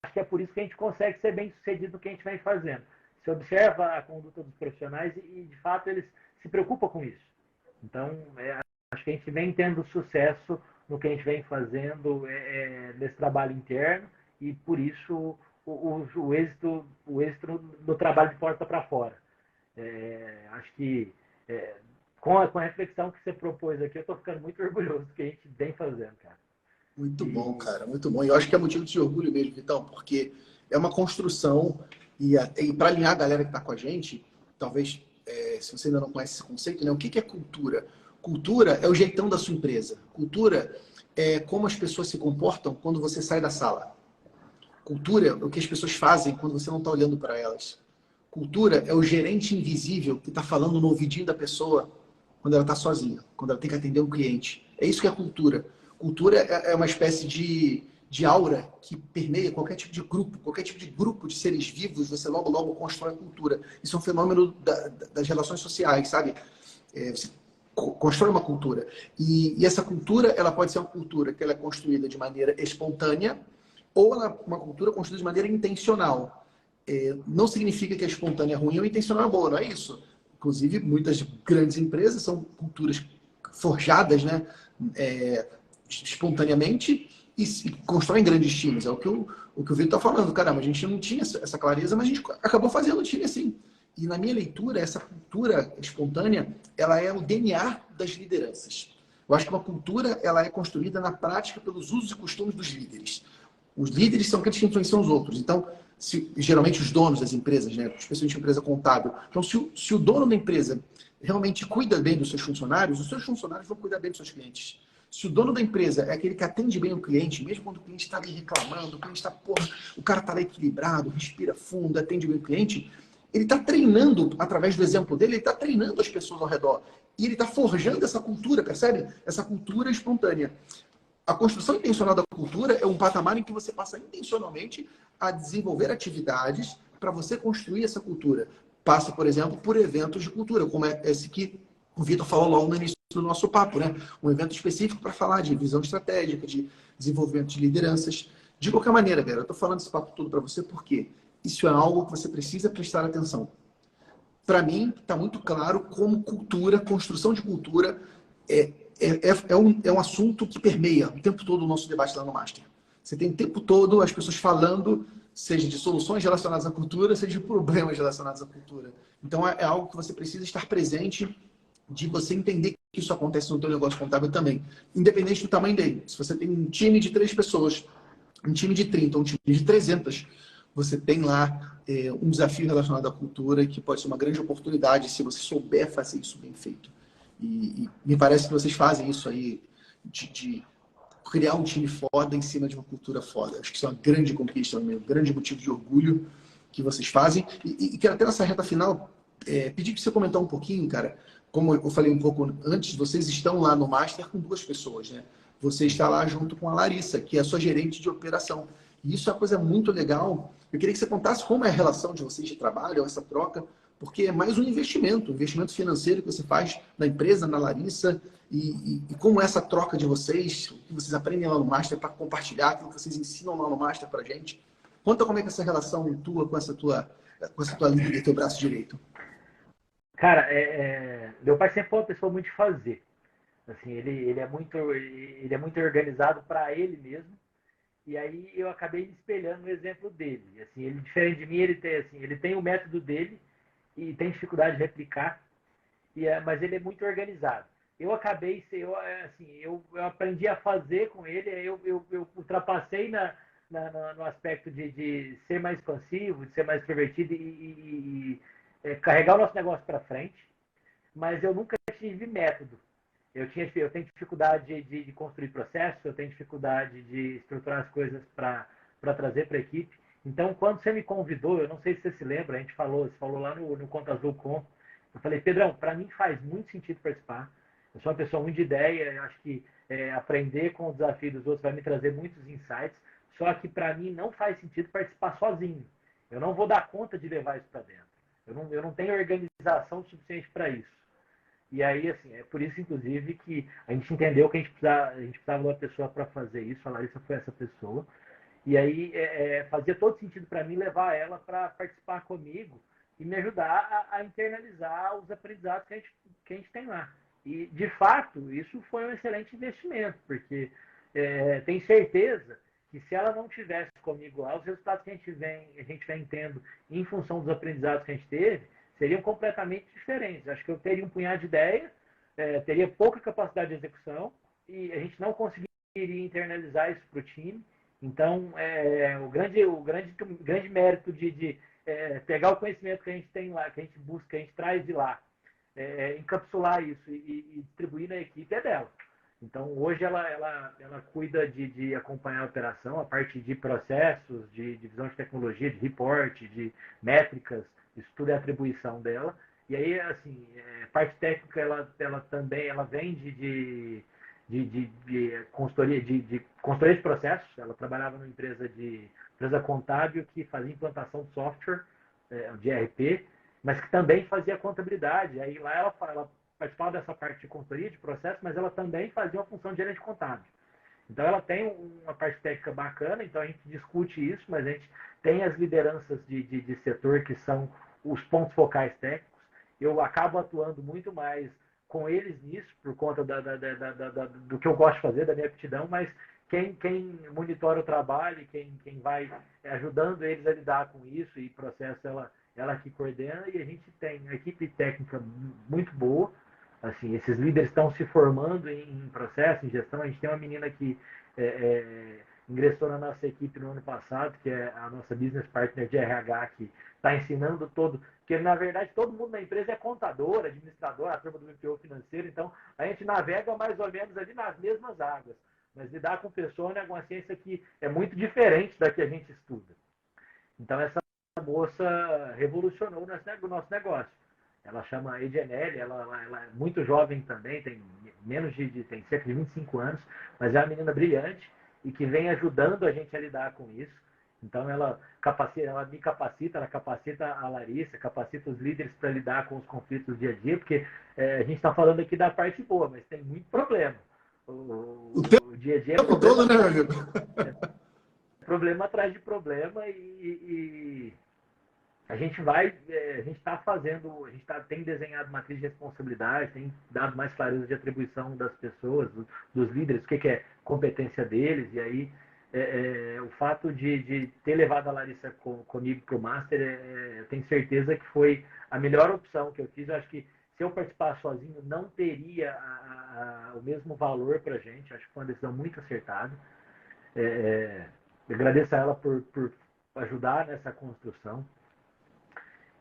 Speaker 2: acho que é por isso que a gente consegue ser bem sucedido no que a gente vem fazendo. Você observa a conduta dos profissionais e de fato, eles se preocupam com isso. Então, acho que a gente vem tendo sucesso no que a gente vem fazendo nesse trabalho interno e, por isso, o êxito no trabalho de porta para fora. Acho que, com a reflexão que você propôs aqui, eu estou ficando muito orgulhoso do que a gente vem fazendo, cara.
Speaker 1: Muito bom, cara, muito bom. E eu acho que é motivo de orgulho mesmo, Vitão, porque é uma construção e para alinhar a galera que está com a gente, talvez, se você ainda não conhece esse conceito, né? O que é cultura? Cultura é o jeitão da sua empresa. Cultura é como as pessoas se comportam quando você sai da sala. Cultura é o que as pessoas fazem quando você não está olhando para elas. Cultura é o gerente invisível que está falando no ouvidinho da pessoa quando ela está sozinha, quando ela tem que atender um cliente. É isso que é cultura. Cultura é uma espécie de aura que permeia qualquer tipo de grupo de seres vivos, você logo, logo constrói a cultura. Isso é um fenômeno das relações sociais, sabe? Você constrói uma cultura. E essa cultura, ela pode ser uma cultura que ela é construída de maneira espontânea ou uma cultura construída de maneira intencional. Não significa que a espontânea é ruim ou a intencional é boa, não é isso. Inclusive, muitas grandes empresas são culturas forjadas, né? Espontaneamente e constroem grandes times. É o que o Vitor está falando. Caramba, a gente não tinha essa clareza, mas a gente acabou fazendo o time assim. E na minha leitura, essa cultura espontânea, ela é o DNA das lideranças. Eu acho que uma cultura ela é construída na prática pelos usos e costumes dos líderes. Os líderes são aqueles que influenciam os outros. Então, geralmente os donos das empresas, né? Especialmente a empresa contábil. Então, se o dono da empresa realmente cuida bem dos seus funcionários, os seus funcionários vão cuidar bem dos seus clientes. Se o dono da empresa é aquele que atende bem o cliente, mesmo quando o cliente está ali reclamando, o cliente está, o cara está lá equilibrado, respira fundo, atende bem o cliente, ele está treinando, através do exemplo dele, ele está treinando as pessoas ao redor. E ele está forjando essa cultura, percebe? Essa cultura espontânea. A construção intencional da cultura é um patamar em que você passa intencionalmente a desenvolver atividades para você construir essa cultura. Passa, por exemplo, por eventos de cultura, como é esse que o Vitor falou logo no início do nosso papo, né? Um evento específico para falar de visão estratégica, de desenvolvimento de lideranças. De qualquer maneira, galera, eu estou falando esse papo todo para você porque isso é algo que você precisa prestar atenção. Para mim, está muito claro como cultura, construção de cultura, é um assunto que permeia o tempo todo o nosso debate lá no Master. Você tem o tempo todo as pessoas falando, seja de soluções relacionadas à cultura, seja de problemas relacionados à cultura. Então, é algo que você precisa estar presente, de você entender que isso acontece no teu negócio contábil também. Independente do tamanho dele. Se você tem um time de 3 pessoas, um time de 30, um time de 300, você tem lá um desafio relacionado à cultura que pode ser uma grande oportunidade se você souber fazer isso bem feito. E me parece que vocês fazem isso aí de criar um time foda em cima de uma cultura foda. Acho que isso é uma grande conquista, um grande motivo de orgulho que vocês fazem. E quero até nessa reta final pedir para você comentar um pouquinho, cara. Como eu falei um pouco antes, vocês estão lá no Master com 2 pessoas, né? Você está lá junto com a Larissa, que é a sua gerente de operação. E isso é uma coisa muito legal. Eu queria que você contasse como é a relação de vocês de trabalho, essa troca, porque é mais um investimento financeiro que você faz na empresa, na Larissa, e como essa troca de vocês, o que vocês aprendem lá no Master para compartilhar, aquilo que vocês ensinam lá no Master para a gente. Conta como é que é essa relação tua com essa tua líder, teu braço direito.
Speaker 2: Cara, meu pai sempre foi uma pessoa muito de fazer. Assim, ele é muito organizado para ele mesmo. E aí eu acabei me espelhando no exemplo dele. Assim, ele, diferente de mim, ele tem o método dele e tem dificuldade de replicar, mas ele é muito organizado. Eu acabei, eu aprendi a fazer com ele, eu ultrapassei no aspecto de ser mais expansivo, de ser mais extrovertido e carregar o nosso negócio para frente, mas eu nunca tive método. Eu tenho dificuldade de construir processos, eu tenho dificuldade de estruturar as coisas para trazer para a equipe. Então, quando você me convidou, eu não sei se você se lembra, você falou lá no Conta Azul Com, eu falei, Pedrão, para mim faz muito sentido participar. Eu sou uma pessoa muito de ideia, eu acho que aprender com o desafio dos outros vai me trazer muitos insights, só que para mim não faz sentido participar sozinho. Eu não vou dar conta de levar isso para dentro. Eu não tenho organização suficiente para isso. E aí, assim, é por isso, inclusive, que a gente entendeu que a gente precisava de uma pessoa para fazer isso. A Larissa foi essa pessoa. E aí fazia todo sentido para mim levar ela para participar comigo e me ajudar a internalizar os aprendizados que a gente tem lá. E, de fato, isso foi um excelente investimento, porque tenho certeza que se ela não tivesse comigo lá, os resultados que a gente vem tendo em função dos aprendizados que a gente teve, seriam completamente diferentes. Acho que eu teria um punhado de ideia, teria pouca capacidade de execução e a gente não conseguiria internalizar isso para o time. Então, o grande mérito de pegar o conhecimento que a gente tem lá, que a gente busca, que a gente traz de lá, encapsular isso e distribuir na equipe é dela. Então, hoje ela cuida de acompanhar a operação, a parte de processos, de divisão de tecnologia, de reporte, de métricas, isso tudo é atribuição dela. E aí, assim, parte técnica, ela também vem de consultoria de processos. Ela trabalhava numa empresa contábil que fazia implantação de software, de ERP, mas que também fazia contabilidade. Aí lá ela participava dessa parte de consultoria de processo, mas ela também fazia uma função de gerente contábil. Então ela tem uma parte técnica bacana, então a gente discute isso, mas a gente tem as lideranças de setor que são os pontos focais técnicos. Eu acabo atuando muito mais com eles nisso, por conta do que eu gosto de fazer, da minha aptidão, mas quem monitora o trabalho, quem vai ajudando eles a lidar com isso e processo, ela que coordena, e a gente tem uma equipe técnica muito boa. Assim, esses líderes estão se formando em processo, em gestão. A gente tem uma menina que ingressou na nossa equipe no ano passado, que é a nossa business partner de RH, que está ensinando porque na verdade todo mundo na empresa é contador, administrador, a turma do BPO financeiro, então a gente navega mais ou menos ali nas mesmas águas, mas lidar com pessoa é uma ciência que é muito diferente da que a gente estuda. Então essa moça revolucionou o nosso negócio. Ela chama Edianelli, ela é muito jovem também, tem tem cerca de 25 anos, mas é uma menina brilhante e que vem ajudando a gente a lidar com isso. Então ela me capacita, ela capacita a Larissa, capacita os líderes para lidar com os conflitos do dia a dia, porque a gente está falando aqui da parte boa, mas tem muito problema. O dia a dia é problema todo, né, meu amigo? Problema atrás de problema e a gente tem desenhado matriz de responsabilidade, tem dado mais clareza de atribuição das pessoas, dos líderes, o que é competência deles, e aí o fato de ter levado a Larissa comigo para o Master, eu tenho certeza que foi a melhor opção que eu fiz. Eu acho que se eu participar sozinho, não teria o mesmo valor para a gente. Acho que foi uma decisão muito acertada. Agradeço a ela por ajudar nessa construção.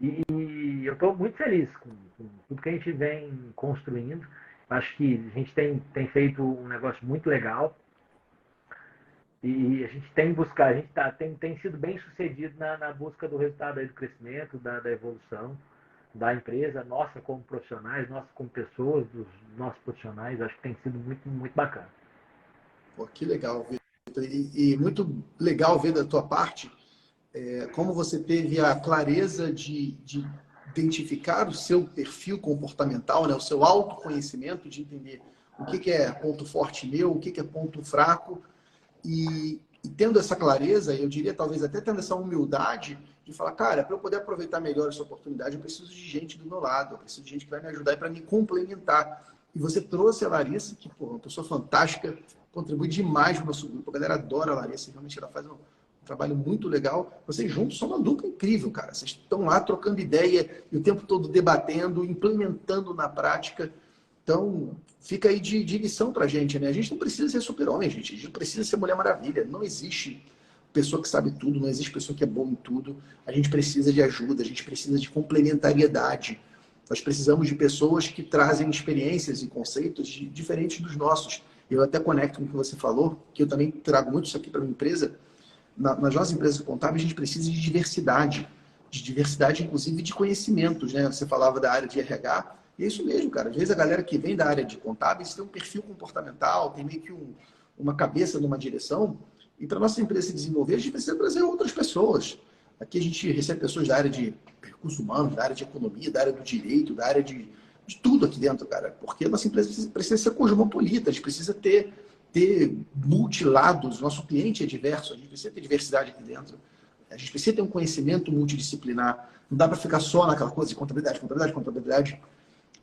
Speaker 2: E eu estou muito feliz com tudo que a gente vem construindo. Acho que a gente tem feito um negócio muito legal. E a gente tem sido bem sucedido na busca do resultado aí, do crescimento, da evolução da empresa, nossa como profissionais, nossa como pessoas, dos nossos profissionais. Acho que tem sido muito, muito bacana.
Speaker 1: Pô, que legal, Vitor. E muito legal ver da tua parte como você teve a clareza de identificar o seu perfil comportamental, né? O seu autoconhecimento, de entender o que é ponto forte meu, o que é ponto fraco. E tendo essa clareza, eu diria talvez até tendo essa humildade de falar, cara, para eu poder aproveitar melhor essa oportunidade, eu preciso de gente do meu lado, eu preciso de gente que vai me ajudar e para me complementar. E você trouxe a Larissa, que, pô, é uma pessoa fantástica, contribui demais para o nosso grupo. A galera adora a Larissa, realmente ela faz um trabalho muito legal. Vocês juntos são uma dupla incrível, cara. Vocês estão lá trocando ideia e o tempo todo debatendo, implementando na prática. Então, fica aí de lição para a gente, né? A gente não precisa ser super-homem, gente. A gente não precisa ser Mulher Maravilha. Não existe pessoa que sabe tudo, não existe pessoa que é boa em tudo. A gente precisa de ajuda, a gente precisa de complementariedade. Nós precisamos de pessoas que trazem experiências e conceitos diferentes dos nossos. Eu até conecto com o que você falou, que eu também trago muito isso aqui para a minha empresa. Nas nossas empresas contábeis, a gente precisa de diversidade, inclusive, de conhecimentos, né? Você falava da área de RH, e é isso mesmo, cara. Às vezes a galera que vem da área de contábeis tem um perfil comportamental, tem meio que uma cabeça numa direção, e para nossa empresa se desenvolver, a gente precisa trazer outras pessoas. Aqui a gente recebe pessoas da área de recursos humanos, da área de economia, da área do direito, da área de tudo aqui dentro, cara. Porque a nossa empresa precisa ser cosmopolita, a gente precisa ter multilados. Nosso cliente é diverso, a gente precisa ter diversidade aqui dentro. A gente precisa ter um conhecimento multidisciplinar. Não dá para ficar só naquela coisa de contabilidade, contabilidade, contabilidade.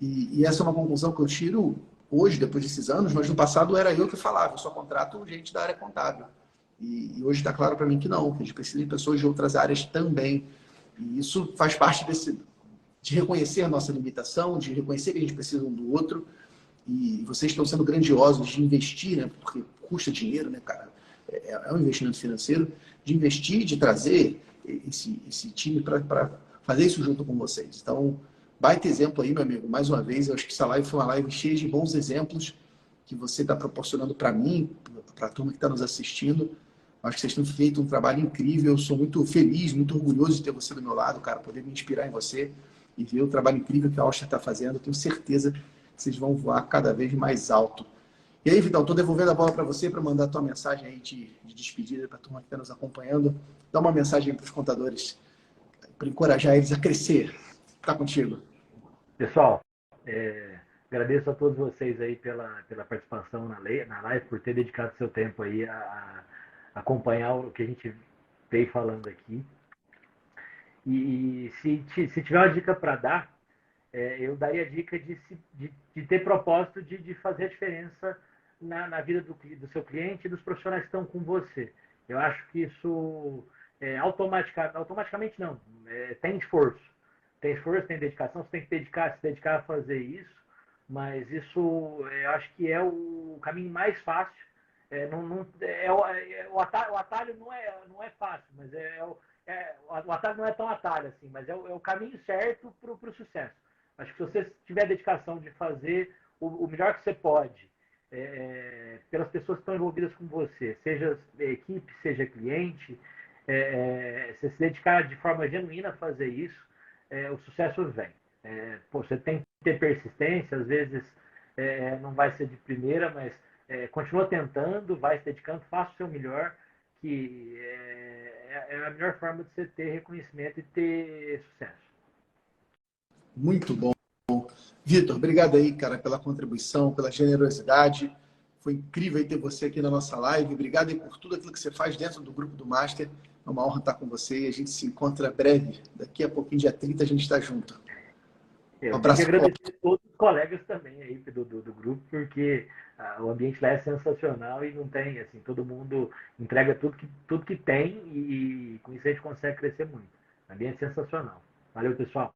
Speaker 1: E essa é uma conclusão que eu tiro hoje, depois desses anos, mas no passado era eu que falava, eu só contrato gente da área contábil. E hoje está claro para mim que não, que a gente precisa de pessoas de outras áreas também. E isso faz parte de reconhecer a nossa limitação, de reconhecer que a gente precisa um do outro. E vocês estão sendo grandiosos de investir, né? Porque custa dinheiro, né, cara? É um investimento financeiro, de investir, de trazer esse time para fazer isso junto com vocês. Então, baita exemplo aí, meu amigo. Mais uma vez, eu acho que essa live foi uma live cheia de bons exemplos que você está proporcionando para mim, para a turma que está nos assistindo. Acho que vocês têm feito um trabalho incrível. Eu sou muito feliz, muito orgulhoso de ter você do meu lado, cara, poder me inspirar em você e ver o trabalho incrível que a Austra está fazendo. Eu tenho certeza que vocês vão voar cada vez mais alto. E aí, Vitão, estou devolvendo a bola para você para mandar a tua mensagem aí de despedida para a turma que está nos acompanhando. Dá uma mensagem para os contadores, para encorajar eles a crescer. Está contigo.
Speaker 2: Pessoal, agradeço a todos vocês aí pela participação na live, por ter dedicado seu tempo aí a acompanhar o que a gente veio falando aqui. E se tiver uma dica para dar, eu daria a dica de ter propósito de fazer a diferença na vida do seu cliente e dos profissionais que estão com você. Eu acho que isso automaticamente não, tem esforço. Tem esforço, tem dedicação, você tem que se dedicar a fazer isso, mas isso eu acho que é o caminho mais fácil. O atalho não é fácil, mas o atalho não é tão atalho assim, mas é o caminho certo para o sucesso. Acho que se você tiver a dedicação de fazer o melhor que você pode pelas pessoas que estão envolvidas com você, seja equipe, seja cliente, você se dedicar de forma genuína a fazer isso, o sucesso vem. Você tem que ter persistência, às vezes não vai ser de primeira, mas continua tentando, vai se dedicando, faça o seu melhor, que é a melhor forma de você ter reconhecimento e ter sucesso.
Speaker 1: Muito bom. Vitor, obrigado aí, cara, pela contribuição, pela generosidade. Foi incrível aí ter você aqui na nossa live. Obrigado aí por tudo aquilo que você faz dentro do grupo do Master. É uma honra estar com você e a gente se encontra breve. Daqui a pouquinho, dia 30, a gente está junto.
Speaker 2: Eu tenho que agradecer a todos os colegas também aí do grupo, porque o ambiente lá é sensacional e não tem, assim, todo mundo entrega tudo que tem e com isso a gente consegue crescer muito. O ambiente é sensacional. Valeu, pessoal.